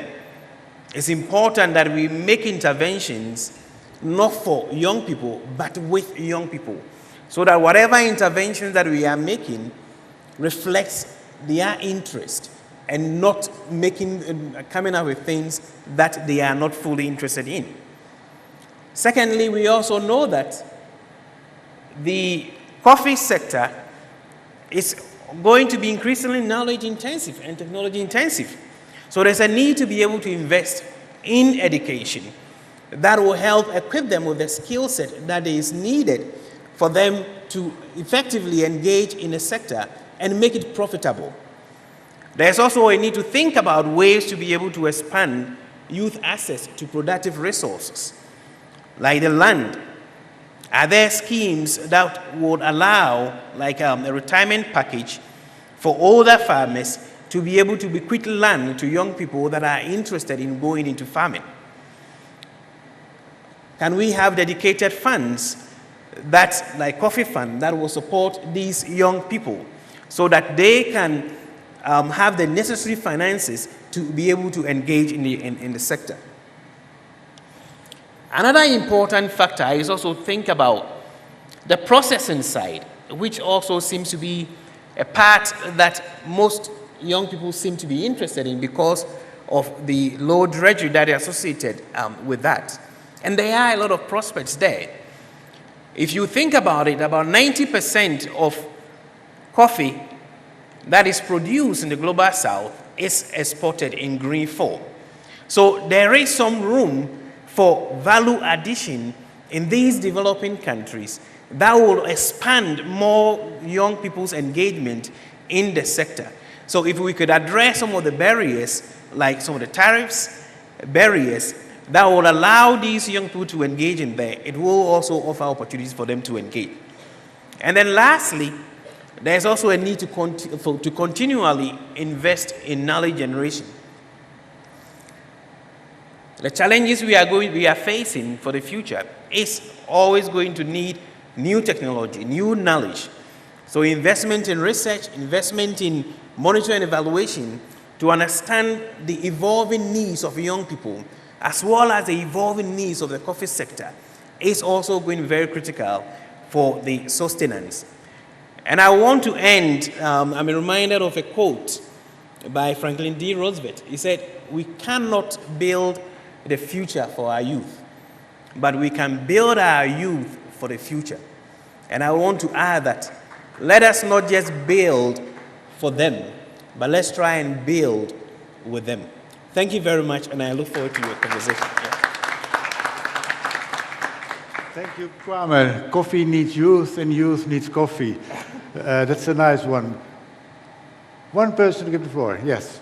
It's important that we make interventions not for young people, but with young people, so that whatever interventions that we are making reflects their interest and not coming up with things that they are not fully interested in. Secondly, we also know that the coffee sector is going to be increasingly knowledge intensive and technology intensive. So there's a need to be able to invest in education that will help equip them with the skill set that is needed for them to effectively engage in a sector and make it profitable. There's also a need to think about ways to be able to expand youth access to productive resources, like the land. Are there schemes that would allow, like a retirement package for older farmers to be able to bequeath land to young people that are interested in going into farming? Can we have dedicated funds that, like Coffee Fund, that will support these young people so that they can have the necessary finances to be able to engage in the sector. Another important factor is also think about the processing side, which also seems to be a part that most young people seem to be interested in because of the low drudgery that is associated with that. And there are a lot of prospects there. If you think about it, about 90% of coffee that is produced in the global south is exported in green form. So there is some room for value addition in these developing countries that will expand more young people's engagement in the sector. So if we could address some of the barriers, like some of the tariffs, barriers, that will allow these young people to engage in there, it will also offer opportunities for them to engage. And then lastly, there's also a need to continually invest in knowledge generation. The challenges we are facing for the future is always going to need new technology, new knowledge. So investment in research, investment in monitoring and evaluation to understand the evolving needs of young people, as well as the evolving needs of the coffee sector, is also going to be very critical for the sustenance. And I want to end, I'm reminded of a quote by Franklin D. Roosevelt. He said, "We cannot build the future for our youth, but we can build our youth for the future." And I want to add that let us not just build for them, but let's try and build with them. Thank you very much, and I look forward to your conversation. Yeah. Thank you, Kwame. Coffee needs youth, and youth needs coffee. That's a nice one. One person to give the floor. Yes.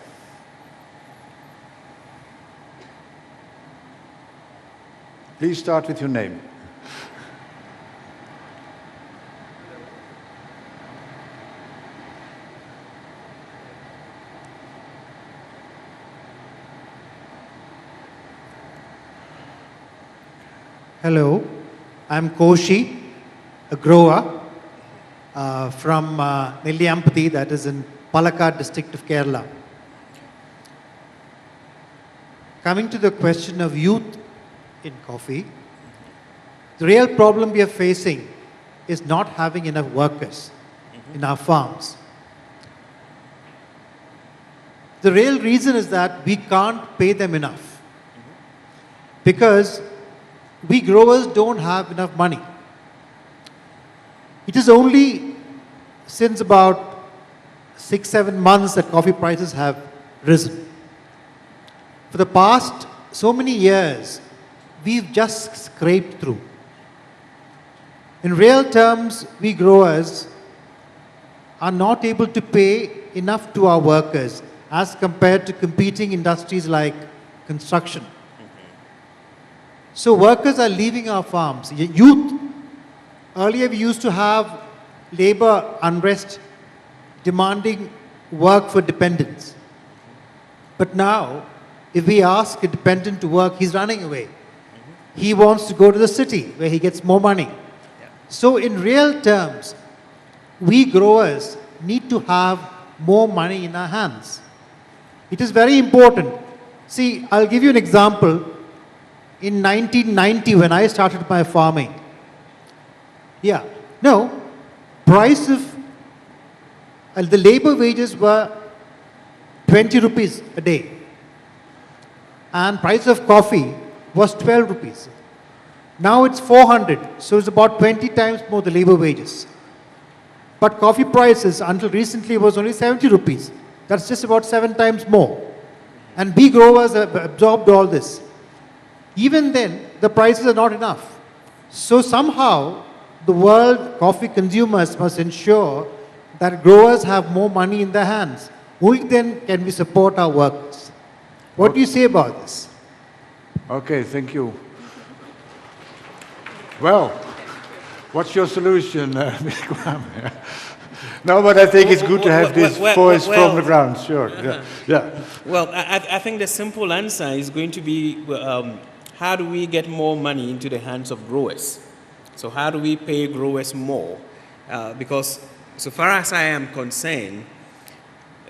Please start with your name. Hello, I'm Koshi, a grower from Nellyampati, that is in Palakkad district of Kerala. Coming to the question of youth in coffee, the real problem we are facing is not having enough workers in our farms. The real reason is that we can't pay them enough because we growers don't have enough money. It is only since about 6-7 months that coffee prices have risen. For the past so many years, we've just scraped through. In real terms, we growers are not able to pay enough to our workers as compared to competing industries like construction. So workers are leaving our farms. Youth, earlier we used to have labor unrest demanding work for dependents. But now, if we ask a dependent to work, he's running away. He wants to go to the city where he gets more money. So in real terms, we growers need to have more money in our hands. It is very important. See, I'll give you an example. In 1990, when I started my farming, price of the labor wages were 20 rupees a day. And price of coffee was 12 rupees. Now it's 400, so it's about 20 times more the labor wages. But coffee prices until recently was only 70 rupees. That's just about 7 times more. And we growers have absorbed all this. Even then, the prices are not enough. So somehow, the world coffee consumers must ensure that growers have more money in their hands. Only then can we support our workers. What do you say about this? Okay, thank you. Well, what's your solution, Ms. Kwame? No, but I think it's good to have this voice from the ground. Sure. Yeah. Well, I think the simple answer is going to be how do we get more money into the hands of growers? So how do we pay growers more? Because so far as I am concerned,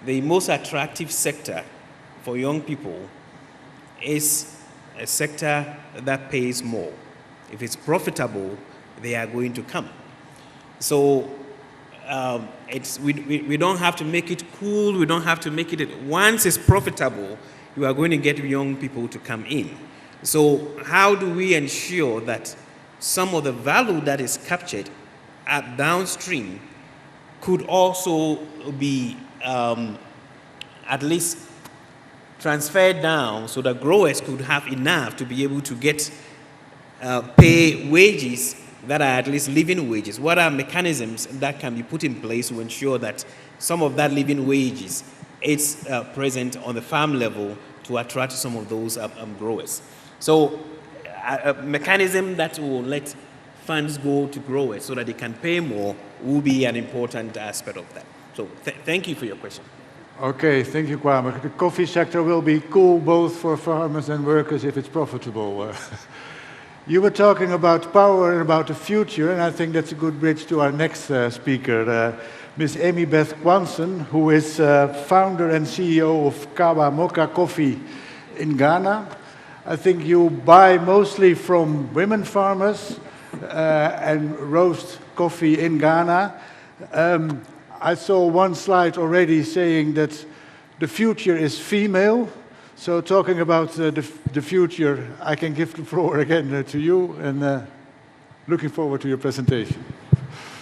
the most attractive sector for young people is a sector that pays more. If it's profitable, they are going to come. So we don't have to make it cool, we don't have to make it, once it's profitable, you are going to get young people to come in. So how do we ensure that some of the value that is captured at downstream could also be at least transferred down so that growers could have enough to be able to get pay wages that are at least living wages? What are mechanisms that can be put in place to ensure that some of that living wages is present on the farm level to attract some of those growers? So a mechanism that will let funds go to growers so that they can pay more will be an important aspect of that. So thank you for your question. Okay, thank you, Kwame. The coffee sector will be cool both for farmers and workers if it's profitable. You were talking about power and about the future, and I think that's a good bridge to our next speaker, Ms. Amy Beth Kwanson, who is founder and CEO of Kawa Mocha Coffee in Ghana. I think you buy mostly from women farmers and roast coffee in Ghana. I saw one slide already saying that the future is female. So talking about the future, I can give the floor again to you, and looking forward to your presentation.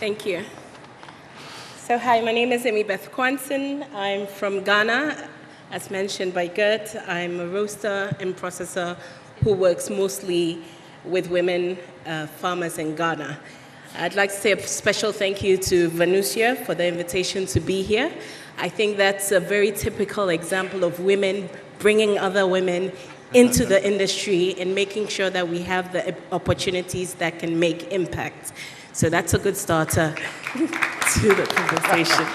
Thank you. So hi, my name is Amy Beth Kwanson. I'm from Ghana. As mentioned by Gert, I'm a roaster and processor who works mostly with women farmers in Ghana. I'd like to say a special thank you to Venusia for the invitation to be here. I think that's a very typical example of women bringing other women into the industry and making sure that we have the opportunities that can make impact. So that's a good starter to the conversation.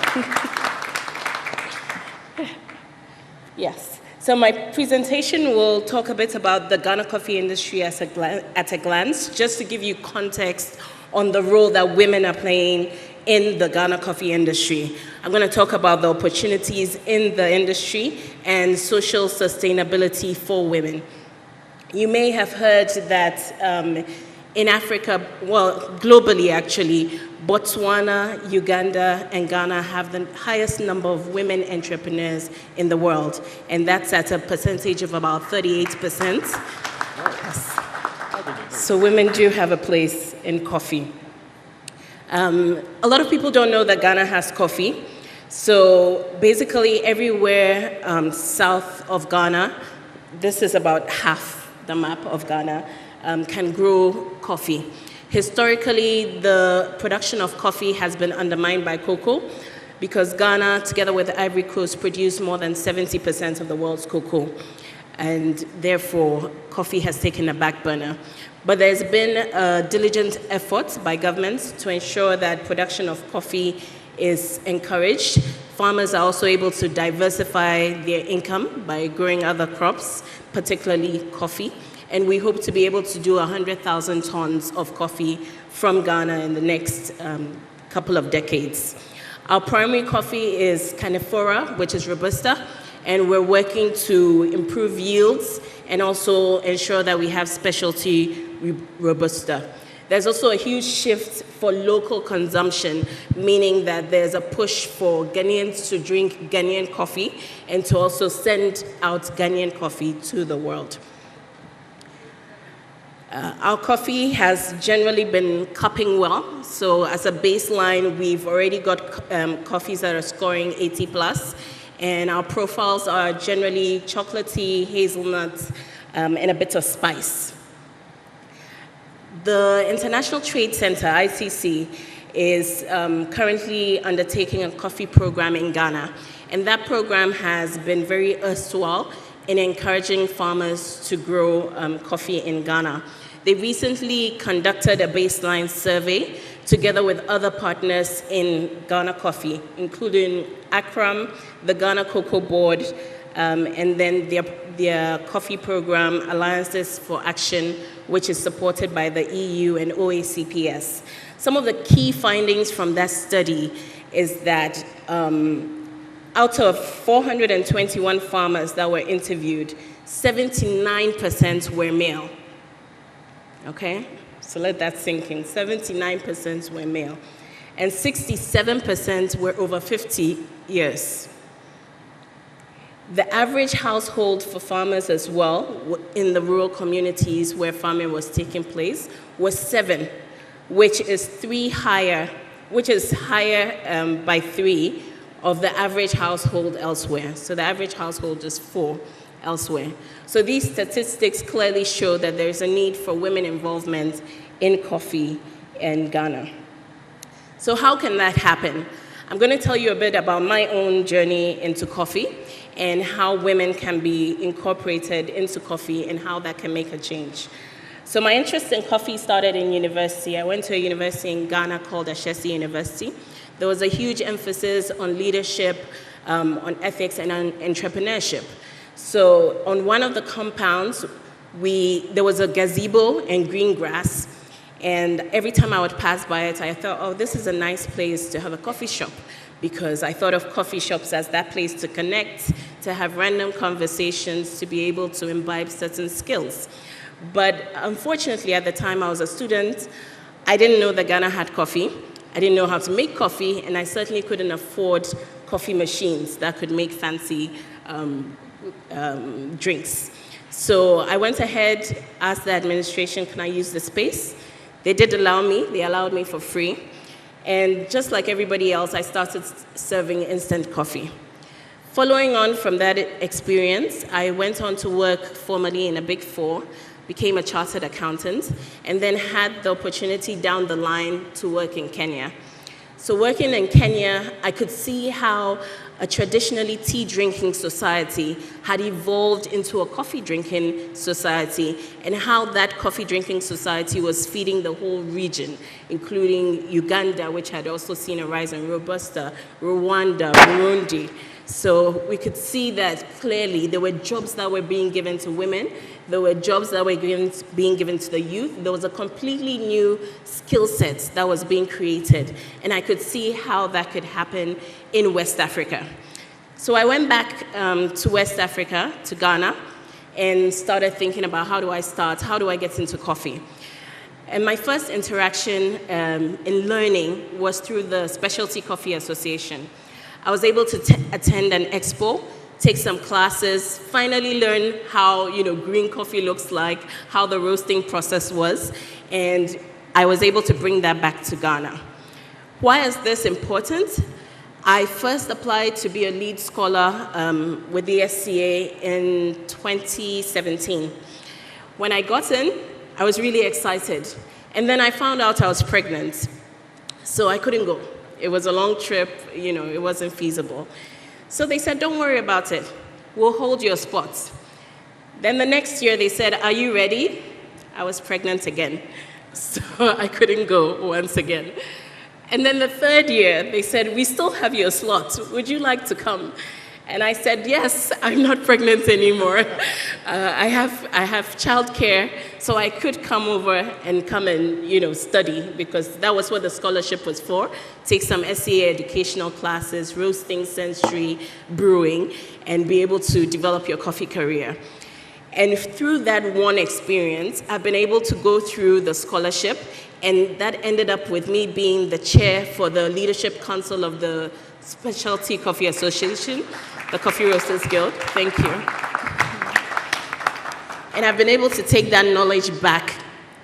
Yes. So my presentation will talk a bit about the Ghana coffee industry at a glance, just to give you context on the role that women are playing in the Ghana coffee industry. I'm going to talk about the opportunities in the industry and social sustainability for women. You may have heard that in Africa, well, globally actually, Botswana, Uganda, and Ghana have the highest number of women entrepreneurs in the world, and that's at a percentage of about 38%. Yes. So women do have a place in coffee. A lot of people don't know that Ghana has coffee. So basically everywhere south of Ghana, this is about half the map of Ghana, can grow coffee. Historically, the production of coffee has been undermined by cocoa because Ghana, together with Ivory Coast, produce more than 70% of the world's cocoa. And therefore, coffee has taken a back burner. But there's been a diligent effort by governments to ensure that production of coffee is encouraged. Farmers are also able to diversify their income by growing other crops, particularly coffee. And we hope to be able to do 100,000 tons of coffee from Ghana in the next couple of decades. Our primary coffee is Canephora, which is Robusta, and we're working to improve yields and also ensure that we have specialty Robusta. There's also a huge shift for local consumption, meaning that there's a push for Ghanaians to drink Ghanaian coffee and to also send out Ghanaian coffee to the world. Our coffee has generally been cupping well. So as a baseline, we've already got coffees that are scoring 80 plus. And our profiles are generally chocolatey, hazelnuts, and a bit of spice. The International Trade Center, ICC, is currently undertaking a coffee program in Ghana. And that program has been very erstwhile in encouraging farmers to grow coffee in Ghana. They recently conducted a baseline survey together with other partners in Ghana Coffee, including ACRAM, the Ghana Cocoa Board, and then their coffee program, Alliances for Action, which is supported by the EU and OACPS. Some of the key findings from that study is that out of 421 farmers that were interviewed, 79% were male. Okay? So let that sink in. 79% were male. And 67% were over 50 years. The average household for farmers as well, in the rural communities where farming was taking place, was 7, which is higher by 3 of the average household elsewhere. So the average household is 4 elsewhere. So these statistics clearly show that there is a need for women involvement in coffee in Ghana. So how can that happen? I'm going to tell you a bit about my own journey into coffee and how women can be incorporated into coffee and how that can make a change. So my interest in coffee started in university. I went to a university in Ghana called Ashesi University. There was a huge emphasis on leadership, on ethics, and on entrepreneurship. So on one of the compounds, there was a gazebo and green grass. And every time I would pass by it, I thought, oh, this is a nice place to have a coffee shop, because I thought of coffee shops as that place to connect, to have random conversations, to be able to imbibe certain skills. But unfortunately, at the time I was a student, I didn't know that Ghana had coffee. I didn't know how to make coffee, and I certainly couldn't afford coffee machines that could make fancy drinks. So I went ahead, asked the administration, can I use the space? They did allow me. They allowed me for free. And just like everybody else, I started serving instant coffee. Following on from that experience, I went on to work formally in a Big Four, became a chartered accountant, and then had the opportunity down the line to work in Kenya. So working in Kenya, I could see how a traditionally tea-drinking society had evolved into a coffee-drinking society, and how that coffee-drinking society was feeding the whole region, including Uganda, which had also seen a rise in Robusta, Rwanda, Burundi. So we could see that clearly there were jobs that were being given to women, there were jobs that were being given to the youth, there was a completely new skill set that was being created, and I could see how that could happen in West Africa. So I went back to West Africa, to Ghana, and started thinking about how do I get into coffee? And my first interaction in learning was through the Specialty Coffee Association. I was able to attend an expo, take some classes, finally learn how green coffee looks like, how the roasting process was, and I was able to bring that back to Ghana. Why is this important? I first applied to be a lead scholar with the SCA in 2017. When I got in, I was really excited, and then I found out I was pregnant, so I couldn't go. It was a long trip, it wasn't feasible. So they said, don't worry about it. We'll hold your spots. Then the next year they said, are you ready? I was pregnant again. So I couldn't go once again. And then the third year they said, we still have your slot. Would you like to come? And I said, yes, I'm not pregnant anymore. I have childcare, so I could come over and study, because that was what the scholarship was for. Take some SCA educational classes, roasting, sensory, brewing, and be able to develop your coffee career. And through that one experience, I've been able to go through the scholarship, and that ended up with me being the chair for the Leadership Council of the Specialty Coffee Association, the Coffee Roasters Guild. Thank you. And I've been able to take that knowledge back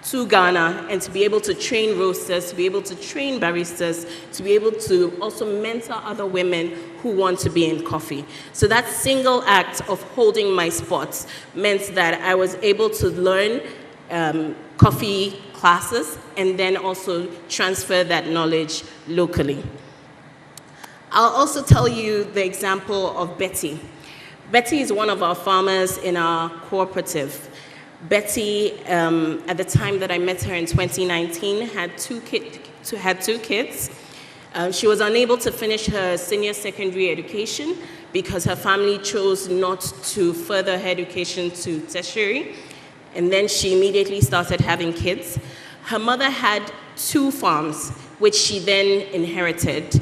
to Ghana and to be able to train roasters, to be able to train baristas, to be able to also mentor other women who want to be in coffee. So that single act of holding my spots meant that I was able to learn coffee classes and then also transfer that knowledge locally. I'll also tell you the example of Betty. Betty is one of our farmers in our cooperative. Betty, at the time that I met her in 2019, had two kids. She was unable to finish her senior secondary education because her family chose not to further her education to tertiary, and then she immediately started having kids. Her mother had 2 farms, which she then inherited.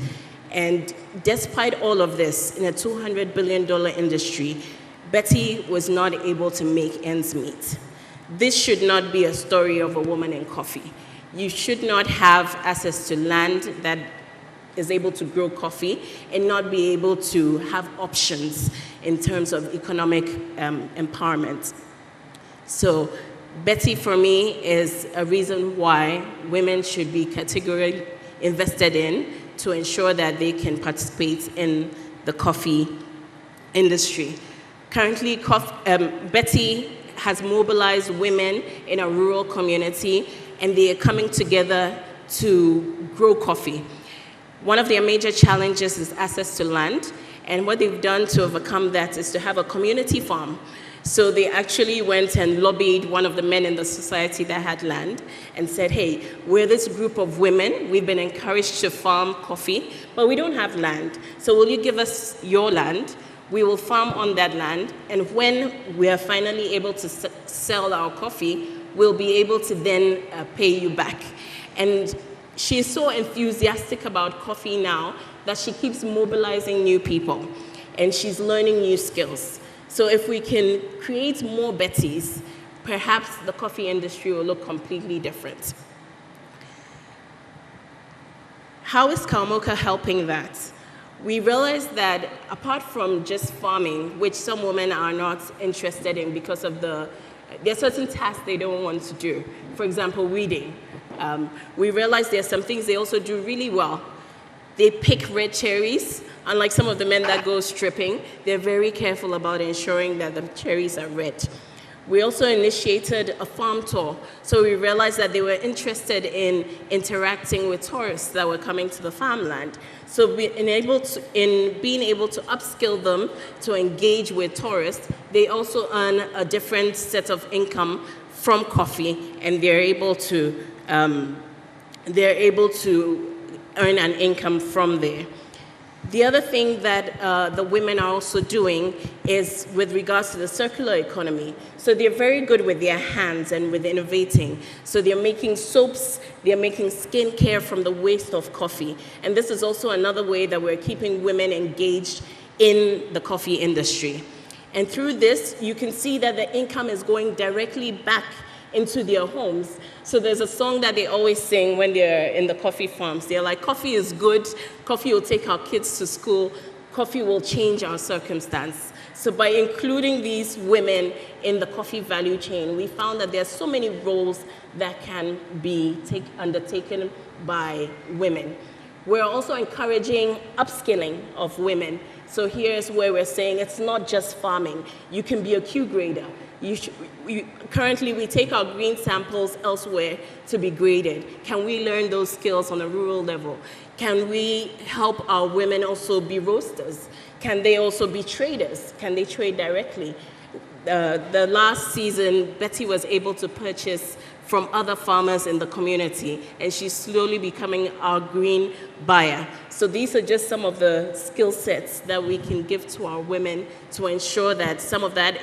And despite all of this, in a $200 billion industry, Betty was not able to make ends meet. This should not be a story of a woman in coffee. You should not have access to land that is able to grow coffee and not be able to have options in terms of economic empowerment. So Betty, for me, is a reason why women should be categorically invested in to ensure that they can participate in the coffee industry. Currently, Betty has mobilized women in a rural community, and they are coming together to grow coffee. One of their major challenges is access to land, and what they've done to overcome that is to have a community farm. So they actually went and lobbied one of the men in the society that had land and said, hey, we're this group of women, we've been encouraged to farm coffee, but we don't have land. So will you give us your land? We will farm on that land, and when we are finally able to sell our coffee, we'll be able to then pay you back. And she's so enthusiastic about coffee now that she keeps mobilizing new people, and she's learning new skills. So if we can create more Bettys, perhaps the coffee industry will look completely different. How is Kaumoka helping that? We realized that apart from just farming, which some women are not interested in because of there are certain tasks they don't want to do. For example, weeding. We realized there are some things they also do really well. They pick red cherries. Unlike some of the men that go stripping, they're very careful about ensuring that the cherries are red. We also initiated a farm tour, so we realized that they were interested in interacting with tourists that were coming to the farmland. So in being able to upskill them to engage with tourists, they also earn a different set of income from coffee, and they're able to earn an income from there. The other thing that the women are also doing is with regards to the circular economy. So they're very good with their hands and with innovating. So they're making soaps, they're making skincare from the waste of coffee. And this is also another way that we're keeping women engaged in the coffee industry. And through this, you can see that the income is going directly back into their homes. So there's a song that they always sing when they're in the coffee farms. They're like, coffee is good, coffee will take our kids to school, coffee will change our circumstance. So by including these women in the coffee value chain, we found that there are so many roles that can be undertaken by women. We're also encouraging upskilling of women. So here's where we're saying it's not just farming. You can be a Q grader. Currently, we take our green samples elsewhere to be graded. Can we learn those skills on a rural level? Can we help our women also be roasters? Can they also be traders? Can they trade directly? The last season, Betty was able to purchase from other farmers in the community, and she's slowly becoming our green buyer. So these are just some of the skill sets that we can give to our women to ensure that some of that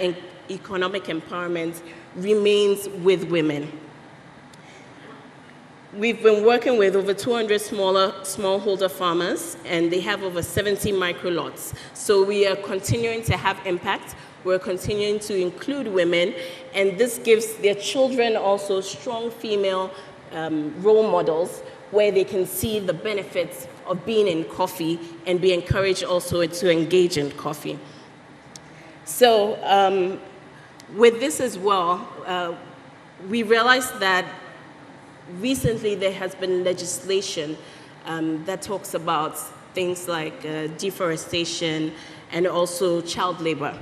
economic empowerment remains with women. We've been working with over 200 smallholder farmers, and they have over 70 micro lots. So we are continuing to have impact. We're continuing to include women, and this gives their children also strong female role models where they can see the benefits of being in coffee and be encouraged also to engage in coffee. So with this as well, we realized that recently there has been legislation that talks about things like deforestation and also child labor.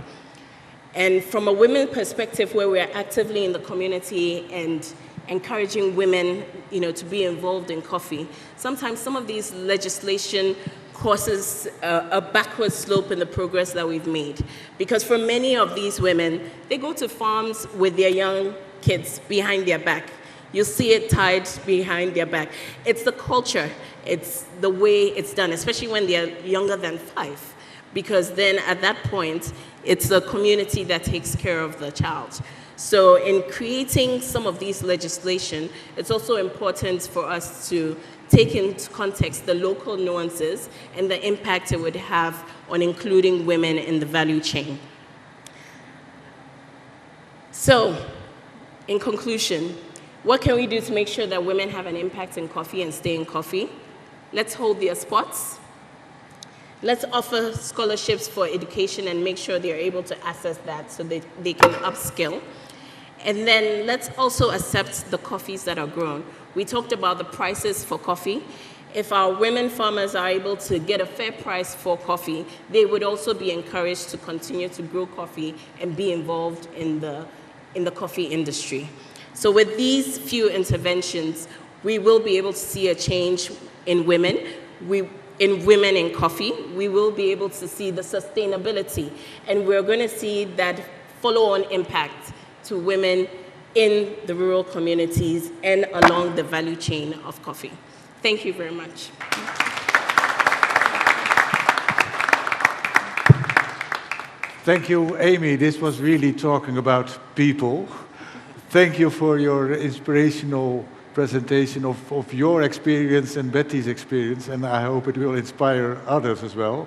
And from a women's perspective, where we are actively in the community and encouraging women, to be involved in coffee, sometimes some of these legislation causes a backward slope in the progress that we've made. Because for many of these women, they go to farms with their young kids behind their back. You'll see it tied behind their back. It's the culture, it's the way it's done, especially when they're younger than 5. Because then at that point, it's the community that takes care of the child. So in creating some of these legislation, it's also important for us to take into context the local nuances and the impact it would have on including women in the value chain. So, in conclusion, what can we do to make sure that women have an impact in coffee and stay in coffee? Let's hold their spots. Let's offer scholarships for education and make sure they're able to access that so that they can upskill. And then let's also accept the coffees that are grown. We talked about the prices for coffee. If our women farmers are able to get a fair price for coffee, they would also be encouraged to continue to grow coffee and be involved in the coffee industry. So with these few interventions, we will be able to see a change in women. In women in coffee, we will be able to see the sustainability, and we're going to see that follow-on impact to women in the rural communities and along the value chain of coffee. Thank you very much. Thank you, Amy. This was really talking about people. Thank you for your inspirational presentation of your experience and Betty's experience, and I hope it will inspire others as well.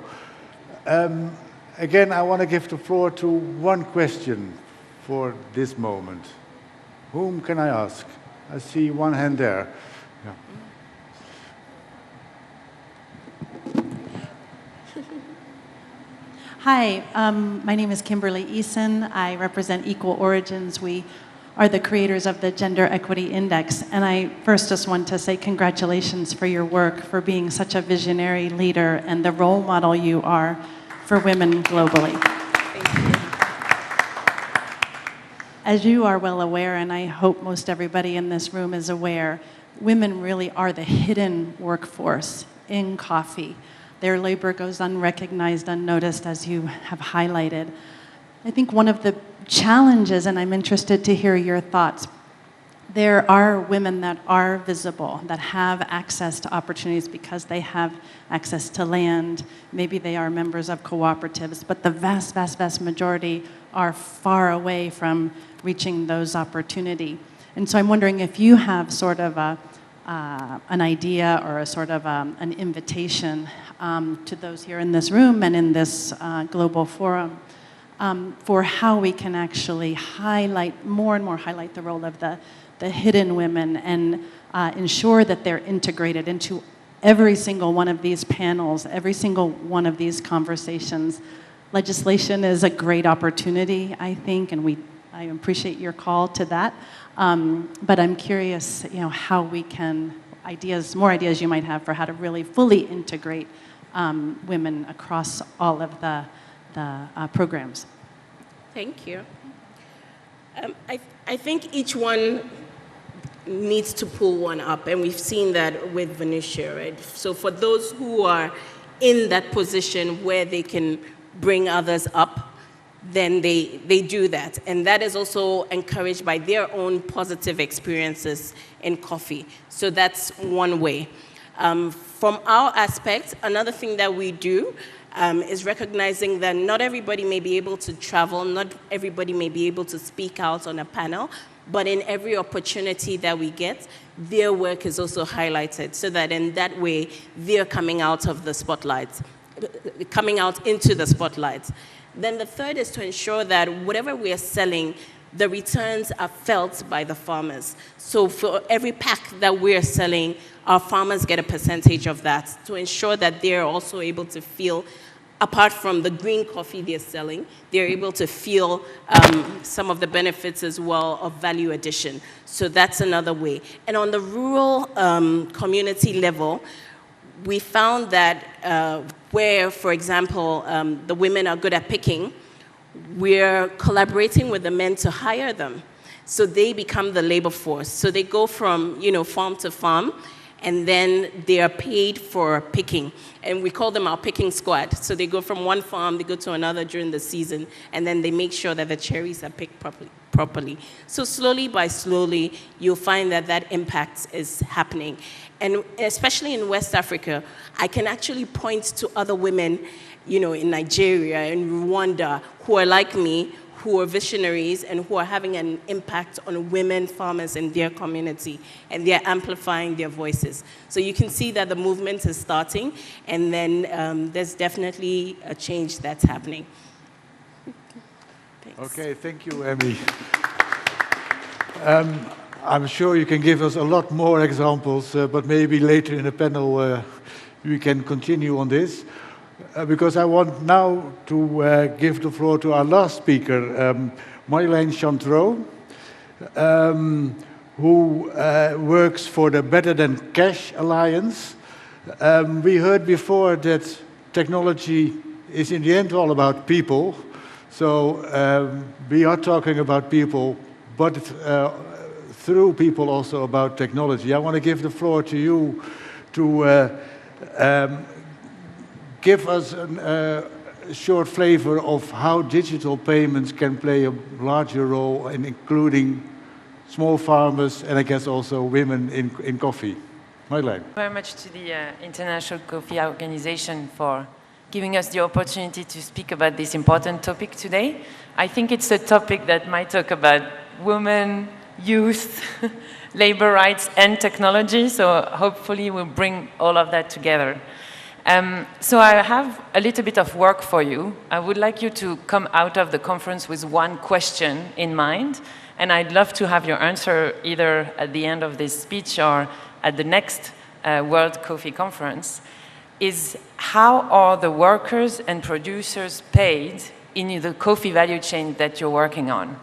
Again, I want to give the floor to one question for this moment. Whom can I ask? I see one hand there. Yeah. Hi, my name is Kimberly Eason. I represent Equal Origins. We are the creators of the Gender Equity Index. And I first just want to say congratulations for your work, for being such a visionary leader and the role model you are for women globally. As you are well aware, and I hope most everybody in this room is aware, women really are the hidden workforce in coffee. Their labor goes unrecognized, unnoticed, as you have highlighted. I think one of the challenges, and I'm interested to hear your thoughts, there are women that are visible, that have access to opportunities because they have access to land. Maybe they are members of cooperatives, but the vast, vast, vast majority are far away from reaching those opportunities. And so I'm wondering if you have sort of an idea or a sort of an invitation to those here in this room and in this global forum for how we can actually highlight, more and more highlight the role of the hidden women and ensure that they're integrated into every single one of these panels, every single one of these conversations. Legislation is a great opportunity, I think, and I appreciate your call to that. But I'm curious, how we can, more ideas you might have for how to really fully integrate women across all of the programs. Thank you. I think each one needs to pull one up, and we've seen that with Venetia, right? So for those who are in that position where they can bring others up, then they do that. And that is also encouraged by their own positive experiences in coffee. So that's one way. From our aspect, another thing that we do is recognizing that not everybody may be able to travel, not everybody may be able to speak out on a panel, but in every opportunity that we get, their work is also highlighted so that in that way, they're coming out of the spotlight, coming out into the spotlight. Then the third is to ensure that whatever we are selling, the returns are felt by the farmers. So for every pack that we're selling, our farmers get a percentage of that to ensure that they're also able to feel, apart from the green coffee they're selling, they're able to feel some of the benefits as well of value addition. So that's another way. And on the rural community level, we found that where, for example, the women are good at picking, we're collaborating with the men to hire them. So they become the labor force. So they go from, farm to farm, and then they are paid for picking. And we call them our picking squad. So they go from one farm, they go to another during the season, and then they make sure that the cherries are picked properly. So slowly by slowly, you'll find that that impact is happening. And especially in West Africa, I can actually point to other women, in Nigeria and Rwanda, who are like me, who are visionaries and who are having an impact on women farmers in their community, and they're amplifying their voices. So you can see that the movement is starting, and then there's definitely a change that's happening. Thanks. Okay, thank you, Emmy. I'm sure you can give us a lot more examples, but maybe later in the panel we can continue on this. Because I want now to give the floor to our last speaker, Marjolein Chantreau, who works for the Better Than Cash Alliance. We heard before that technology is in the end all about people. So we are talking about people, but through people also about technology. I want to give the floor to you to give us a short flavor of how digital payments can play a larger role in including small farmers and I guess also women in coffee. Marjolein. Very much to the International Coffee Organization for giving us the opportunity to speak about this important topic today. I think it's a topic that might talk about women, youth, labor rights and technology, so hopefully we'll bring all of that together. So I have a little bit of work for you. I would like you to come out of the conference with one question in mind, and I'd love to have your answer either at the end of this speech or at the next World Coffee Conference, is how are the workers and producers paid in the coffee value chain that you're working on?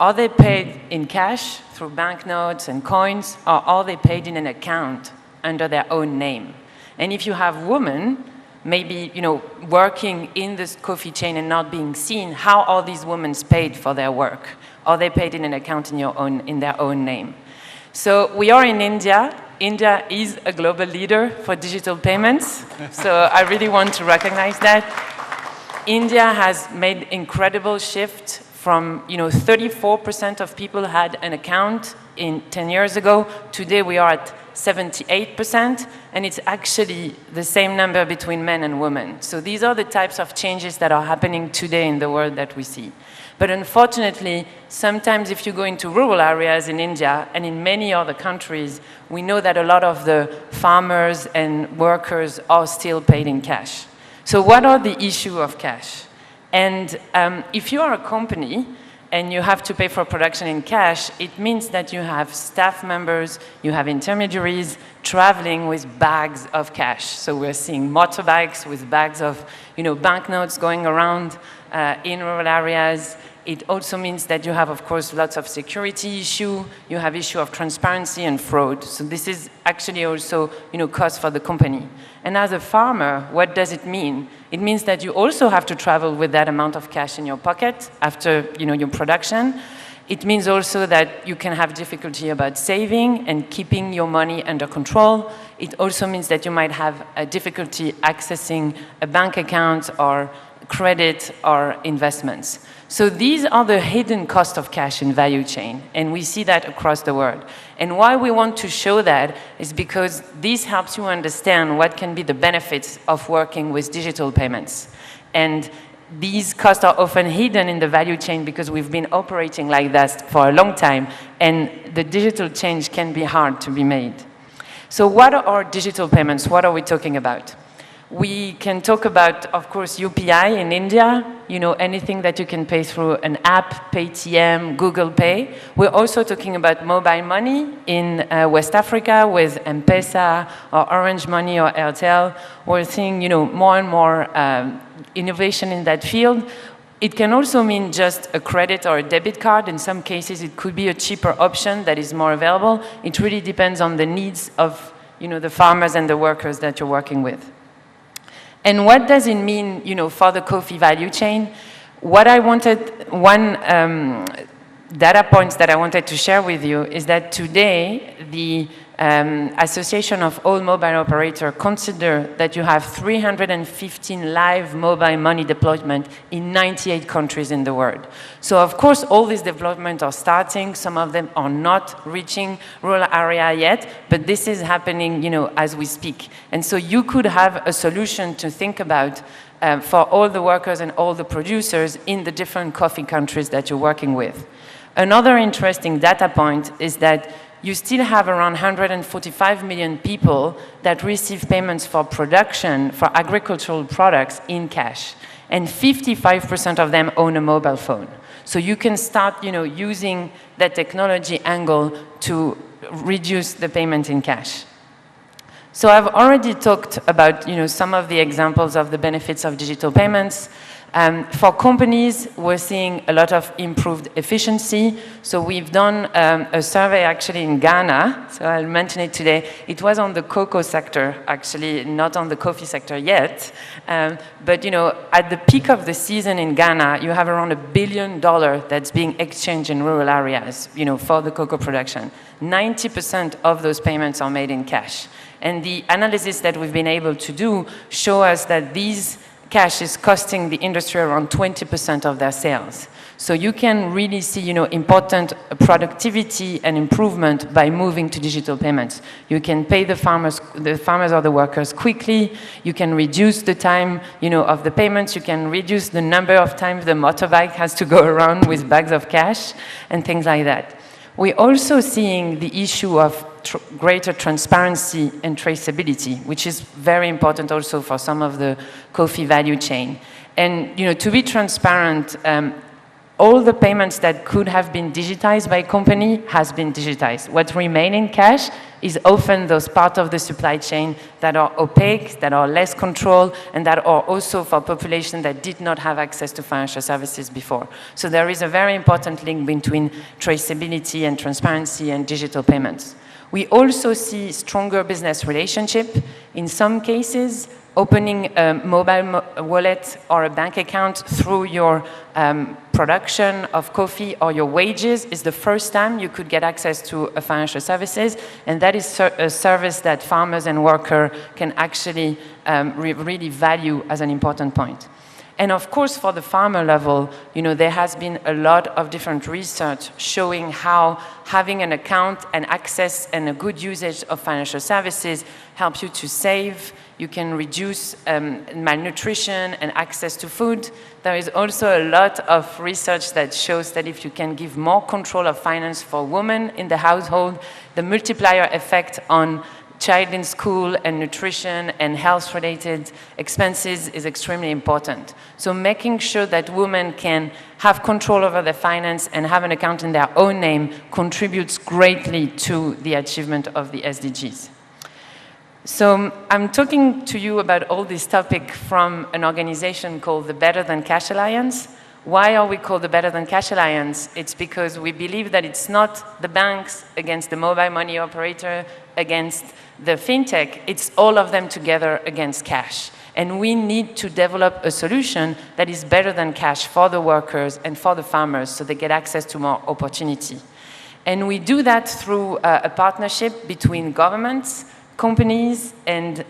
Are they paid in cash through banknotes and coins, or are they paid in an account under their own name? And if you have women, maybe working in this coffee chain and not being seen, how are these women paid for their work? Are they paid in an account in their own name? So we are in India. India is a global leader for digital payments. So I really want to recognize that. India has made incredible shift from 34% of people had an account 10 years ago. Today we are at 78%, and it's actually the same number between men and women. So these are the types of changes that are happening today in the world that we see. But unfortunately, sometimes if you go into rural areas in India and in many other countries, we know that a lot of the farmers and workers are still paid in cash. So what are the issue of cash? And if you are a company and you have to pay for production in cash, it means that you have staff members, you have intermediaries traveling with bags of cash. So we're seeing motorbikes with bags of banknotes going around in rural areas. It also means that you have, of course, lots of security issue. You have issue of transparency and fraud. So this is actually also, cost for the company. And as a farmer, what does it mean? It means that you also have to travel with that amount of cash in your pocket after, your production. It means also that you can have difficulty about saving and keeping your money under control. It also means that you might have a difficulty accessing a bank account or credit or investments. So these are the hidden costs of cash in value chain, and we see that across the world. And why we want to show that is because this helps you understand what can be the benefits of working with digital payments. And these costs are often hidden in the value chain because we've been operating like that for a long time, and the digital change can be hard to be made. So what are digital payments? What are we talking about? We can talk about, of course, UPI in India, anything that you can pay through an app, Paytm, Google Pay. We're also talking about mobile money in West Africa with M-Pesa or Orange Money or Airtel. We're seeing, more and more innovation in that field. It can also mean just a credit or a debit card. In some cases, it could be a cheaper option that is more available. It really depends on the needs of, the farmers and the workers that you're working with. And what does it mean, for the coffee value chain? One data points that I wanted to share with you is that today the Association of All Mobile Operators consider that you have 315 live mobile money deployment in 98 countries in the world. So of course all these developments are starting, some of them are not reaching rural area yet, but this is happening as we speak. And so you could have a solution to think about for all the workers and all the producers in the different coffee countries that you're working with. Another interesting data point is that you still have around 145 million people that receive payments for production, for agricultural products in cash. And 55% of them own a mobile phone. So you can start, using that technology angle to reduce the payment in cash. So I've already talked about, some of the examples of the benefits of digital payments. For companies, we're seeing a lot of improved efficiency. So we've done a survey actually in Ghana, so I'll mention it today. It was on the cocoa sector, actually, not on the coffee sector yet. But at the peak of the season in Ghana, you have around $1 billion that's being exchanged in rural areas, for the cocoa production. 90% of those payments are made in cash. And the analysis that we've been able to do show us that these cash is costing the industry around 20% of their sales. So you can really see, important productivity and improvement by moving to digital payments. You can pay the farmers or the workers quickly. You can reduce the time, of the payments. You can reduce the number of times the motorbike has to go around with bags of cash and things like that. We're also seeing the issue of greater transparency and traceability, which is very important also for some of the coffee value chain. And to be transparent, all the payments that could have been digitized by a company has been digitized. What remains in cash is often those parts of the supply chain that are opaque, that are less controlled, and that are also for population that did not have access to financial services before. So there is a very important link between traceability and transparency and digital payments. We also see stronger business relationship. In some cases, opening a mobile wallet or a bank account through your production of coffee or your wages is the first time you could get access to a financial services, and that is a service that farmers and workers can actually really value as an important point. And of course, for the farmer level, there has been a lot of different research showing how having an account and access and a good usage of financial services helps you to save. You can reduce malnutrition and access to food. There is also a lot of research that shows that if you can give more control of finance for women in the household, the multiplier effect on child in school and nutrition and health-related expenses is extremely important. So making sure that women can have control over their finance and have an account in their own name contributes greatly to the achievement of the SDGs. So I'm talking to you about all this topic from an organization called the Better Than Cash Alliance. Why are we called the Better Than Cash Alliance? It's because we believe that it's not the banks against the mobile money operator, against the fintech, it's all of them together against cash. And we need to develop a solution that is better than cash for the workers and for the farmers so they get access to more opportunity. And we do that through a partnership between governments, companies, and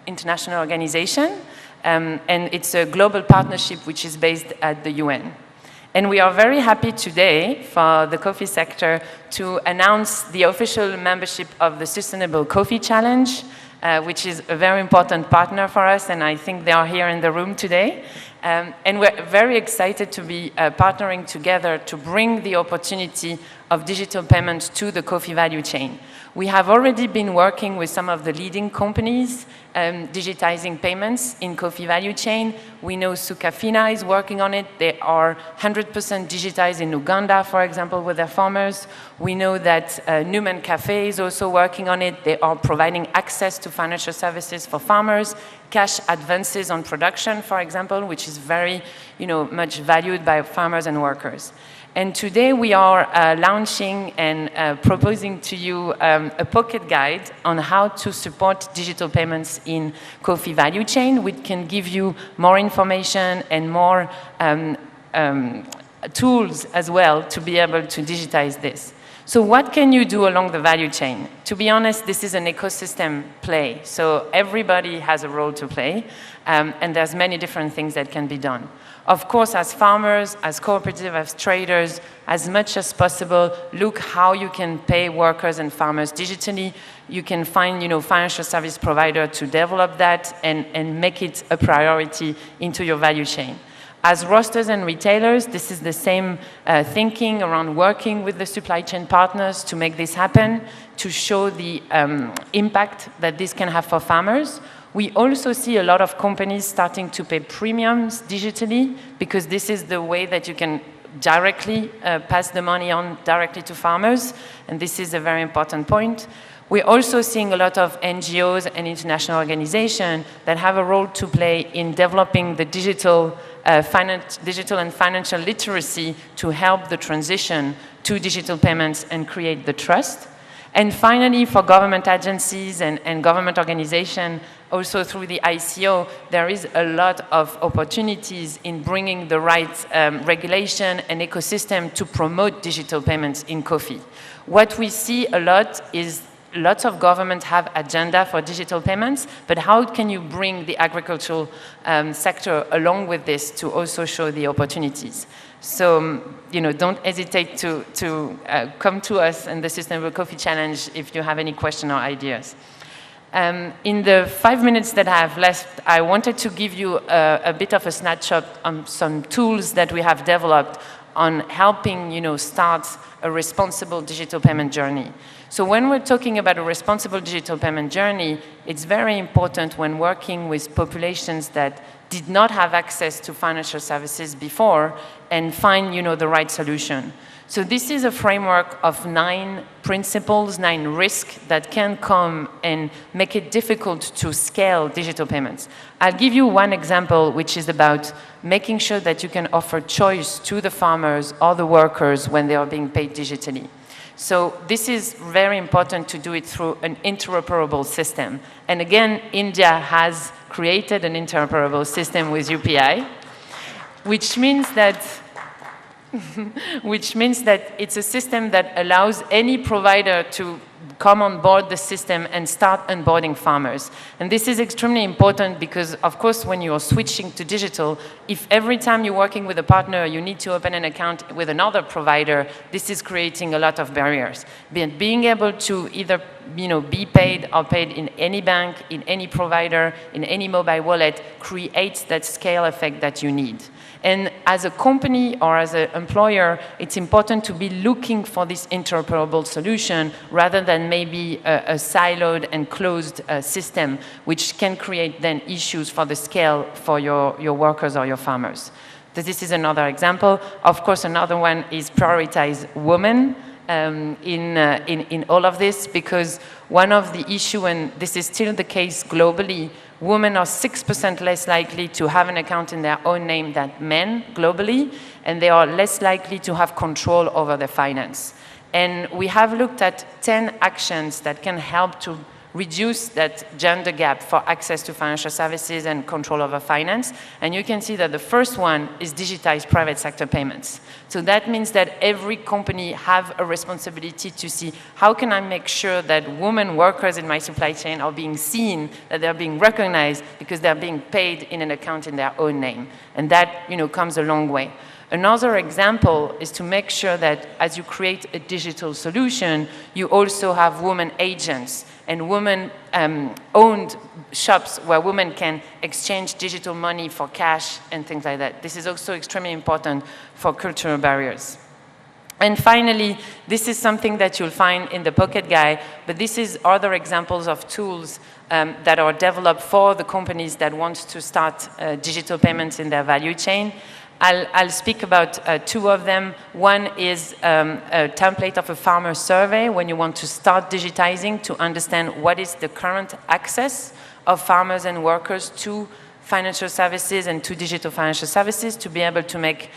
international organizations. And it's a global partnership which is based at the UN. And we are very happy today for the coffee sector to announce the official membership of the Sustainable Coffee Challenge, which is a very important partner for us, and I think they are here in the room today. And we're very excited to be partnering together to bring the opportunity of digital payments to the coffee value chain. We have already been working with some of the leading companies digitizing payments in coffee value chain. We know Sukafina is working on it. They are 100% digitized in Uganda, for example, with their farmers. We know that Newman Cafe is also working on it. They are providing access to financial services for farmers, cash advances on production, for example, which is very, much valued by farmers and workers. And today we are launching and proposing to you a pocket guide on how to support digital payments in coffee value chain, which can give you more information and more tools as well to be able to digitize this. So what can you do along the value chain? To be honest, this is an ecosystem play. So everybody has a role to play, and there's many different things that can be done. Of course, as farmers, as cooperatives, as traders, as much as possible, look how you can pay workers and farmers digitally. You can find, financial service provider to develop that and make it a priority into your value chain. As roasters and retailers, this is the same thinking around working with the supply chain partners to make this happen, to show the impact that this can have for farmers. We also see a lot of companies starting to pay premiums digitally, because this is the way that you can directly pass the money on directly to farmers, and this is a very important point. We're also seeing a lot of NGOs and international organizations that have a role to play in developing the digital and financial literacy to help the transition to digital payments and create the trust. And finally, for government agencies and government organizations, also through the ICO, there is a lot of opportunities in bringing the right regulation and ecosystem to promote digital payments in coffee. What we see a lot is lots of governments have agenda for digital payments, but how can you bring the agricultural sector along with this to also show the opportunities? So, don't hesitate to come to us in the Sustainable Coffee Challenge if you have any question or ideas. In the 5 minutes that I have left, I wanted to give you a bit of a snapshot on some tools that we have developed on helping, start a responsible digital payment journey. So when we're talking about a responsible digital payment journey, it's very important when working with populations that did not have access to financial services before and find, the right solution. So this is a framework of 9 principles, 9 risks that can come and make it difficult to scale digital payments. I'll give you one example, which is about making sure that you can offer choice to the farmers or the workers when they are being paid digitally. So this is very important to do it through an interoperable system. And again, India has created an interoperable system with UPI, which means that it's a system that allows any provider to come on board the system and start onboarding farmers. And this is extremely important because, of course, when you're switching to digital, if every time you're working with a partner, you need to open an account with another provider, this is creating a lot of barriers. Being able to either be paid or paid in any bank, in any provider, in any mobile wallet, creates that scale effect that you need. And as a company or as an employer, it's important to be looking for this interoperable solution rather than maybe a siloed and closed system, which can create then issues for the scale for your workers or your farmers. This is another example. Of course, another one is prioritize women in all of this, because one of the issues, and this is still the case globally, women are 6% less likely to have an account in their own name than men globally, and they are less likely to have control over their finance. And we have looked at 10 actions that can help to reduce that gender gap for access to financial services and control over finance. And you can see that the first one is digitize private sector payments. So that means that every company have a responsibility to see how can I make sure that women workers in my supply chain are being seen, that they're being recognized because they're being paid in an account in their own name. And that, comes a long way. Another example is to make sure that as you create a digital solution, you also have women agents and women-owned shops where women can exchange digital money for cash and things like that. This is also extremely important for cultural barriers. And finally, this is something that you'll find in the Pocket Guide, but this is other examples of tools that are developed for the companies that want to start digital payments in their value chain. I'll speak about 2 of them. One is a template of a farmer survey when you want to start digitizing to understand what is the current access of farmers and workers to financial services and to digital financial services to be able to make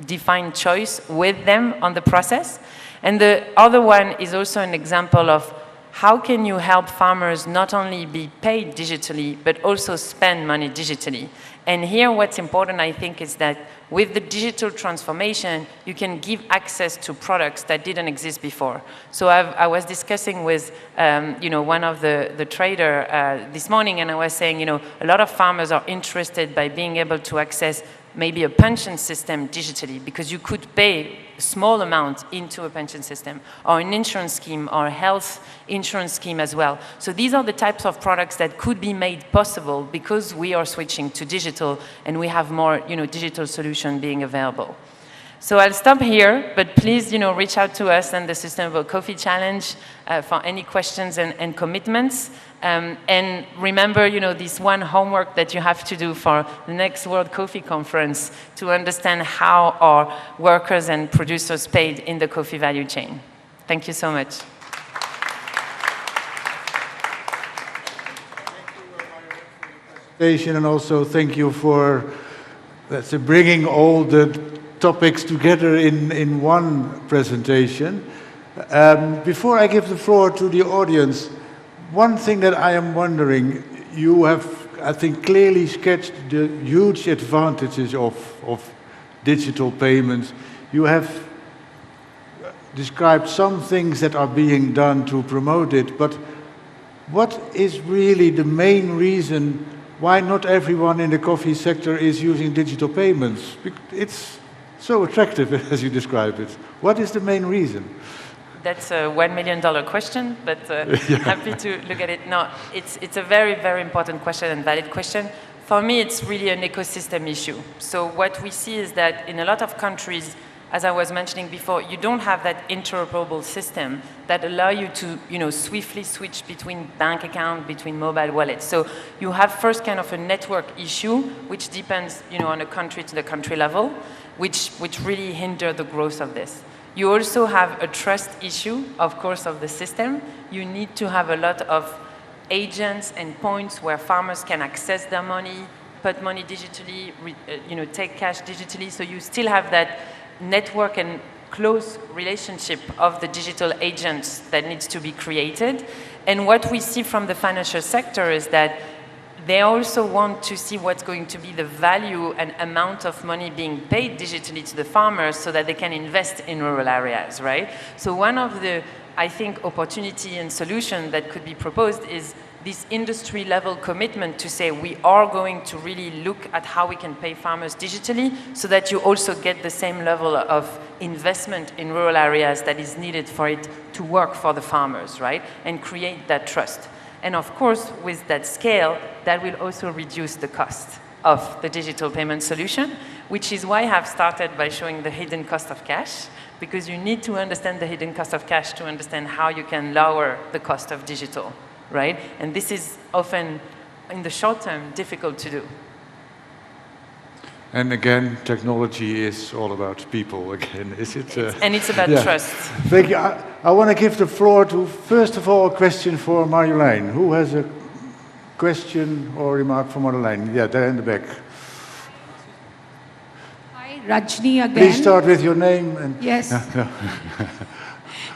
defined choice with them on the process. And the other one is also an example of how can you help farmers not only be paid digitally, but also spend money digitally? And here what's important, I think, is that with the digital transformation, you can give access to products that didn't exist before. So I was discussing with one of the trader this morning, and I was saying, a lot of farmers are interested by being able to access maybe a pension system digitally, because you could pay a small amount into a pension system, or an insurance scheme, or a health insurance scheme as well. So these are the types of products that could be made possible because we are switching to digital and we have more digital solution being available. So I'll stop here, but please reach out to us and the Sustainable Coffee Challenge for any questions and commitments. And remember, this one homework that you have to do for the next World Coffee Conference to understand how are workers and producers paid in the coffee value chain. Thank you so much. And also thank you for bringing all the topics together in one presentation. Before I give the floor to the audience, one thing that I am wondering, you have, I think, clearly sketched the huge advantages of digital payments. You have described some things that are being done to promote it, but what is really the main reason why not everyone in the coffee sector is using digital payments? It's so attractive as you describe it. What is the main reason? That's a $1 million question, but happy to look at it. No, it's a very, very important question and valid question. For me, it's really an ecosystem issue. So what we see is that in a lot of countries, as I was mentioning before, you don't have that interoperable system that allow you to, swiftly switch between bank account, between mobile wallets. So you have first kind of a network issue, which depends, on a country to the country level, which really hinder the growth of this. You also have a trust issue, of course, of the system. You need to have a lot of agents and points where farmers can access their money, put money digitally, take cash digitally. So you still have that network and close relationship of the digital agents that needs to be created. And what we see from the financial sector is that they also want to see what's going to be the value and amount of money being paid digitally to the farmers so that they can invest in rural areas, right? So one of the, I think, opportunity and solution that could be proposed is this industry level commitment to say we are going to really look at how we can pay farmers digitally so that you also get the same level of investment in rural areas that is needed for it to work for the farmers, right? And create that trust. And of course, with that scale, that will also reduce the cost of the digital payment solution, which is why I have started by showing the hidden cost of cash, because you need to understand the hidden cost of cash to understand how you can lower the cost of digital, right? And this is often, in the short term, difficult to do. And again, technology is all about people again, is it? And it's about trust. Thank you. I want to give the floor to, first of all, a question for Marjolein. Who has a question or remark for Marjolein? Yeah, there in the back. Hi, Rajni again. Please start with your name. And yes.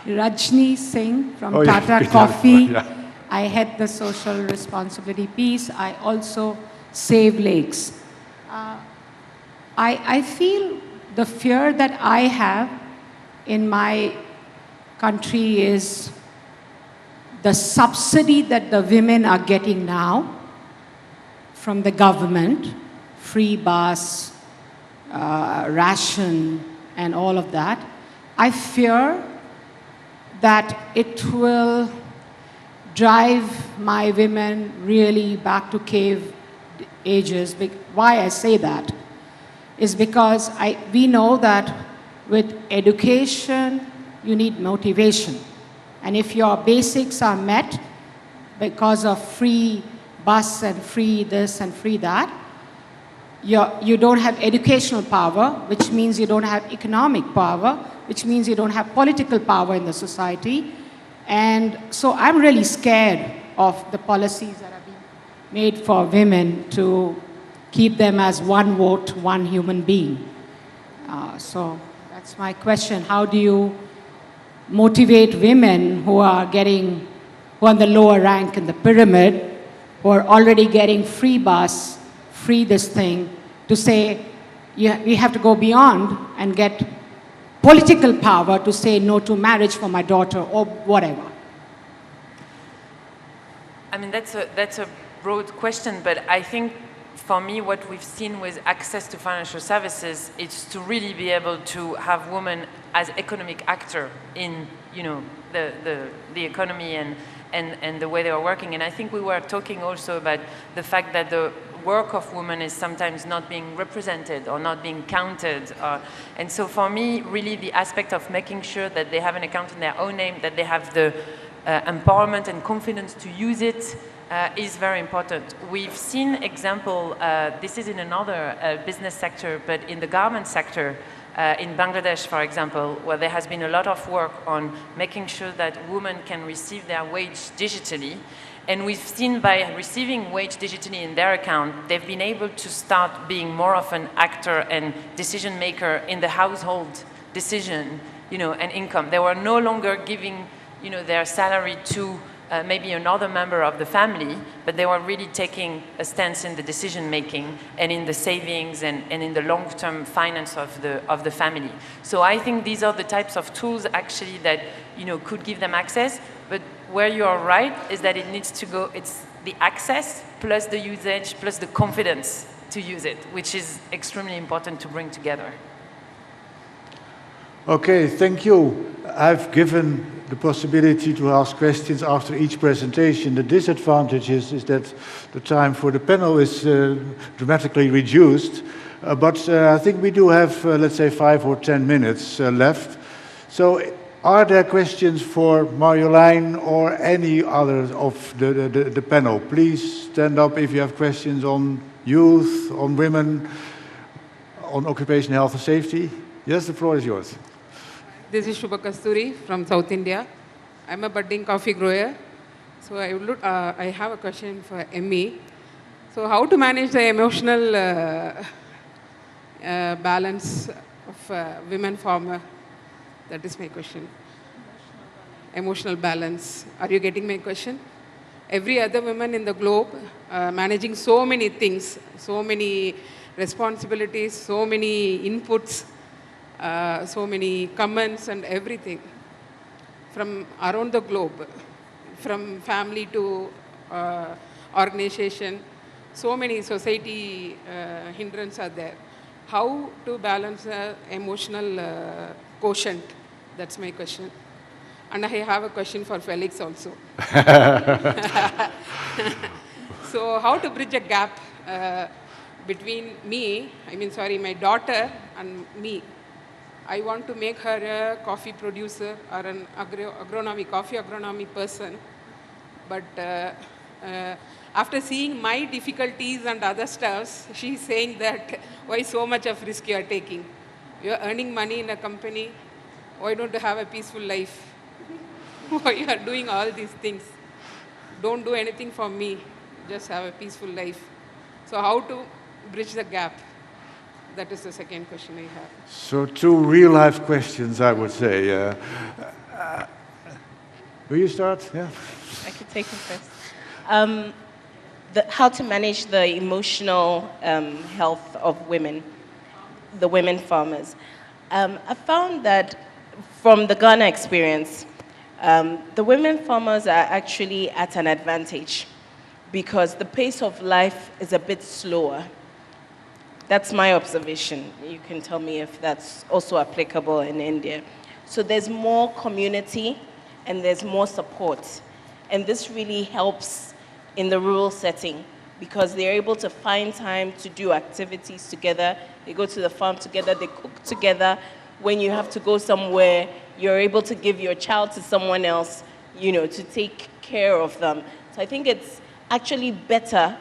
Rajni Singh from Tata Coffee. Yeah. I head the social responsibility piece. I also save lakes. I feel the fear that I have in my country is the subsidy that the women are getting now from the government, free bus, ration, and all of that. I fear that it will drive my women really back to cave ages. Why I say that is because we know that with education, you need motivation. And if your basics are met because of free bus and free this and free that, you don't have educational power, which means you don't have economic power, which means you don't have political power in the society. And so I'm really scared of the policies that are being made for women to keep them as one vote, one human being. So that's my question. How do you motivate women who are getting who are on the lower rank in the pyramid, who are already getting free bus, free this thing, to say, we have to go beyond and get political power to say no to marriage for my daughter or whatever? I mean, that's a broad question, but I think for me, what we've seen with access to financial services is to really be able to have women as economic actor in, the economy and the way they are working. And I think we were talking also about the fact that the work of women is sometimes not being represented or not being counted. And so for me, really the aspect of making sure that they have an account in their own name, that they have the empowerment and confidence to use it is very important. We've seen example, this is in another business sector, but in the garment sector, in Bangladesh, for example, where there has been a lot of work on making sure that women can receive their wage digitally. And we've seen by receiving wage digitally in their account, they've been able to start being more of an actor and decision maker in the household decision, and income. They were no longer giving, their salary to maybe another member of the family, but they were really taking a stance in the decision making and in the savings and in the long-term finance of the family. So I think these are the types of tools actually that could give them access. But where you are right is that it needs to go. It's the access plus the usage plus the confidence to use it, which is extremely important to bring together. Okay, thank you. I've given the possibility to ask questions after each presentation. The disadvantage is that the time for the panel is dramatically reduced. But I think we do have, let's say, 5 or 10 minutes left. So are there questions for Marjolein or any other of the panel? Please stand up if you have questions on youth, on women, on occupational health and safety. Yes, the floor is yours. This is Shubha Kasturi from South India. I'm a budding coffee grower. So I have a question for Emmy. So how to manage the emotional balance of women farmer? That is my question. Emotional balance. Are you getting my question? Every other woman in the globe managing so many things, so many responsibilities, so many inputs, so many comments and everything from around the globe, from family to organization, so many society hindrances are there. How to balance the emotional quotient? That's my question. And I have a question for Felix also. So how to bridge a gap between my daughter and me? I want to make her a coffee producer or an coffee agronomy person. But after seeing my difficulties and other stuffs, she's saying that, why so much of risk you are taking? You are earning money in a company. Why don't you have a peaceful life? Why you are doing all these things? Don't do anything for me. Just have a peaceful life. So how to bridge the gap? That is the second question I have. So 2 real-life questions, I would say. Will you start? Yeah. I could take it first. How to manage the emotional health of women, the women farmers. I found that from the Ghana experience, the women farmers are actually at an advantage because the pace of life is a bit slower. That's my observation. You can tell me if that's also applicable in India. So there's more community and there's more support. And this really helps in the rural setting because they're able to find time to do activities together. They go to the farm together, they cook together. When you have to go somewhere, you're able to give your child to someone else, to take care of them. So I think it's actually better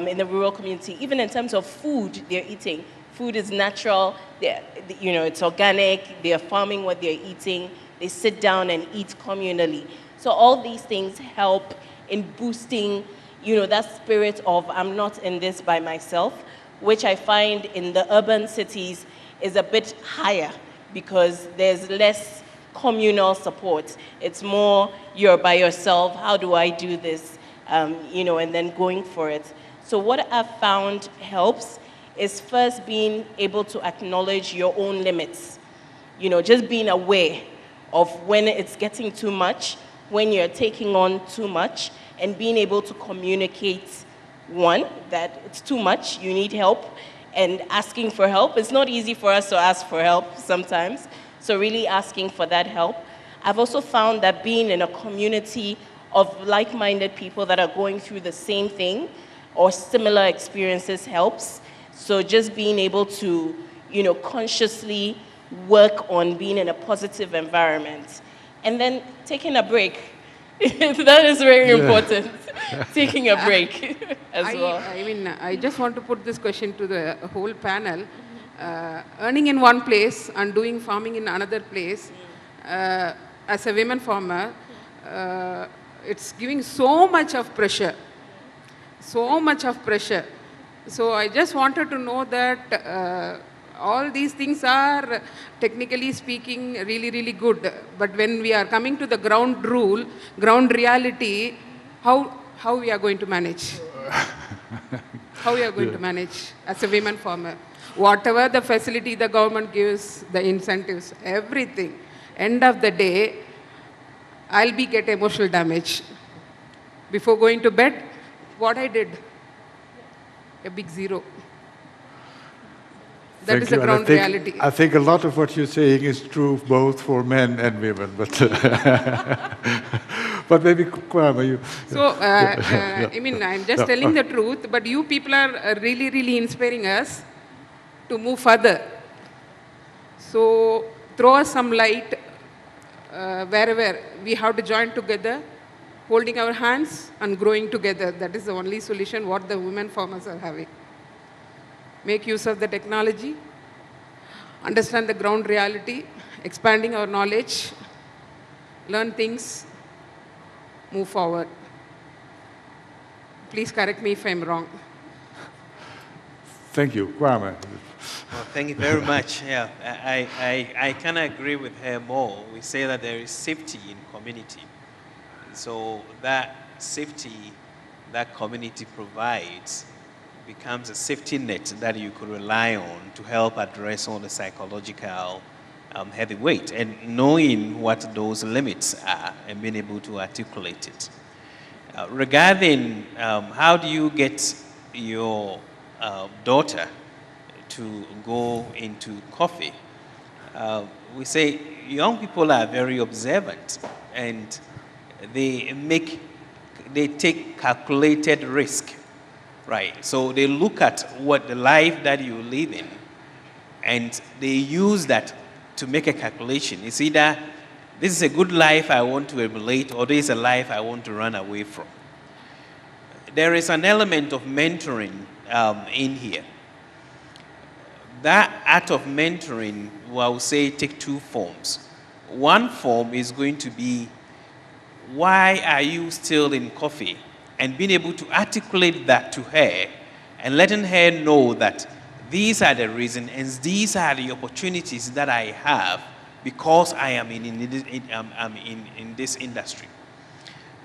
in the rural community, even in terms of food they're eating. Food is natural, it's organic, they're farming what they're eating, they sit down and eat communally. So all these things help in boosting, that spirit of I'm not in this by myself, which I find in the urban cities is a bit higher because there's less communal support. It's more you're by yourself, how do I do this, and then going for it. So what I've found helps is first being able to acknowledge your own limits. Just being aware of when it's getting too much, when you're taking on too much, and being able to communicate, one, that it's too much, you need help, and asking for help. It's not easy for us to ask for help sometimes, so really asking for that help. I've also found that being in a community of like-minded people that are going through the same thing or similar experiences helps. So just being able to, consciously work on being in a positive environment. And then taking a break. That is very important. Taking a break as well. I just want to put this question to the whole panel. Earning in one place and doing farming in another place, as a women farmer, it's giving so much of pressure. So much of pressure. So I just wanted to know that all these things are, technically speaking, really, really good. But when we are coming to the ground reality, how we are going to manage? How we are going to manage as a women farmer? Whatever the facility the government gives, the incentives, everything, end of the day, I'll get emotional damage. Before going to bed, what I did, a big zero. That is the ground reality. I think a lot of what you're saying is true both for men and women, but but maybe Kwame, you. So I'm just telling the truth, but you people are really, really inspiring us to move further. So throw us some light wherever we have to join together, holding our hands and growing together. That is the only solution what the women farmers are having. Make use of the technology, understand the ground reality, expanding our knowledge, learn things, move forward. Please correct me if I'm wrong. Thank you. Kwame. Well, thank you very much. Yeah, I can agree with her more. We say that there is safety in community. So that safety that community provides becomes a safety net that you could rely on to help address all the psychological heavyweight, and knowing what those limits are and being able to articulate it. Regarding how do you get your daughter to go into coffee, we say young people are very observant and they take calculated risk. Right, so they look at what the life that you live in, and they use that to make a calculation. It's either this is a good life I want to emulate, or this is a life I want to run away from. There is an element of mentoring in here. That act of mentoring, I will say, take two forms. One form is going to be, why are you still in coffee? And being able to articulate that to her and letting her know that these are the reasons and these are the opportunities that I have because I am in this industry.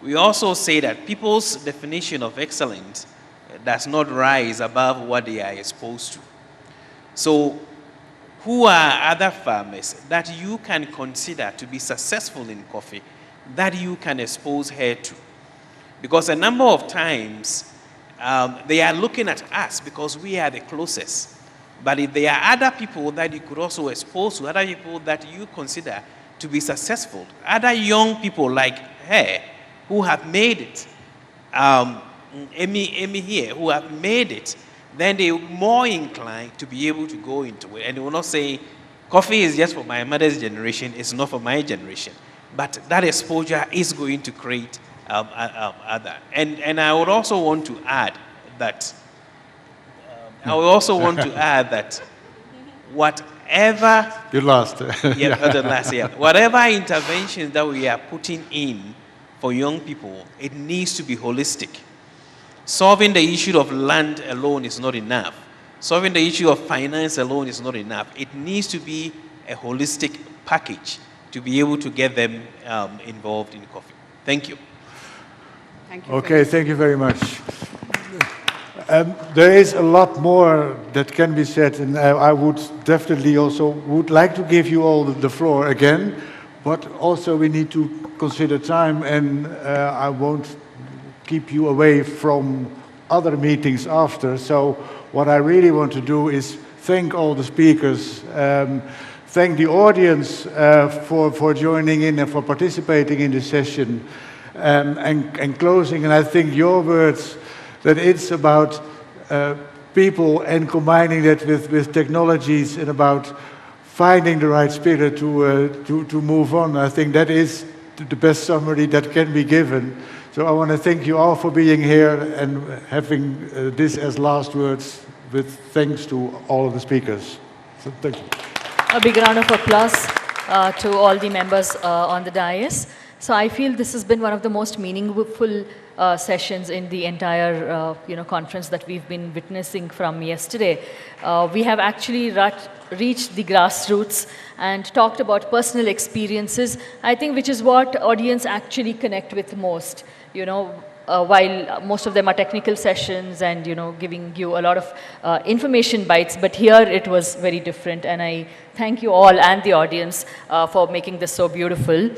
We also say that people's definition of excellence does not rise above what they are exposed to. So who are other farmers that you can consider to be successful in coffee that you can expose her to? Because a number of times, they are looking at us because we are the closest. But if there are other people that you could also expose to, other people that you consider to be successful, other young people like her who have made it, Amy here, who have made it, then they're more inclined to be able to go into it. And they will not say, coffee is just for my mother's generation, it's not for my generation. But that exposure is going to create other. And I would also want to add that whatever you lost whatever interventions that we are putting in for young people, it needs to be holistic. Solving the issue of land alone is not enough. Solving the issue of finance alone is not enough. It needs to be a holistic package to be able to get them involved in coffee. Thank you. Thank you. Okay, thank you very much. There is a lot more that can be said, and I would definitely also would like to give you all the floor again, but also we need to consider time, and I won't keep you away from other meetings after. So what I really want to do is thank all the speakers, thank the audience for joining in and for participating in this session, and closing, and I think your words, that it's about people and combining that with technologies and about finding the right spirit to move on. I think that is the best summary that can be given. So I want to thank you all for being here and having this as last words, with thanks to all of the speakers. So thank you. A big round of applause to all the members on the dais. So I feel this has been one of the most meaningful sessions in the entire conference that we've been witnessing from yesterday. We have actually reached the grassroots and talked about personal experiences, I think, which is what audience actually connect with most. While most of them are technical sessions and giving you a lot of information bites, but here it was very different, and I thank you all and the audience for making this so beautiful.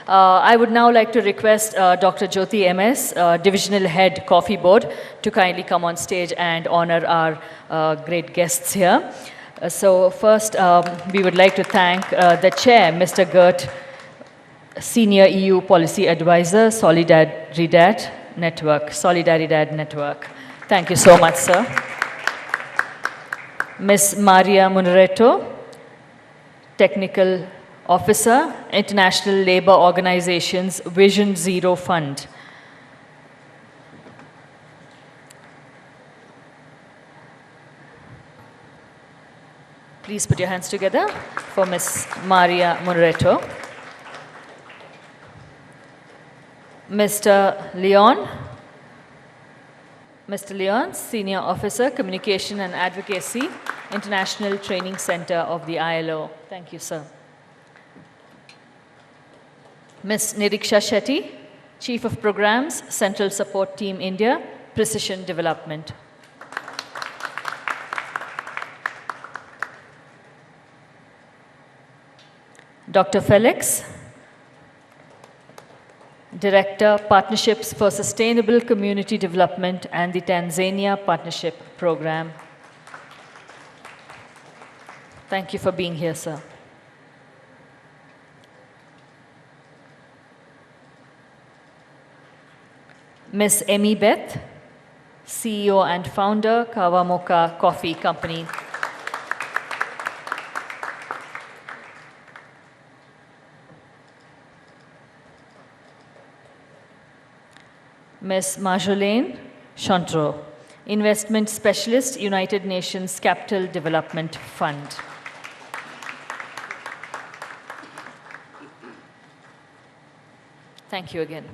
I would now like to request Dr. Jyoti MS, Divisional Head Coffee Board, to kindly come on stage and honor our great guests here. So first, we would like to thank the chair, Mr. Gert, Senior EU Policy Advisor, Solidaridad Network. Thank you so much, sir. Ms. Maria Munretto, Technical Officer, International Labour Organization's Vision Zero Fund. Please put your hands together for Ms. Maria Munretto. Mr. Leon, Senior Officer, Communication and Advocacy, International Training Center of the ILO. Thank you, sir. Ms. Niriksha Shetty, Chief of Programs, Central Support Team India, Precision Development. Dr. Felix, Director, Partnerships for Sustainable Community Development and the Tanzania Partnership Program. Thank you for being here, sir. Ms. Emmy Beth, CEO and founder, Kawamoka Coffee Company. Ms. Marjolaine Chantreau, Investment Specialist, United Nations Capital Development Fund. Thank you again.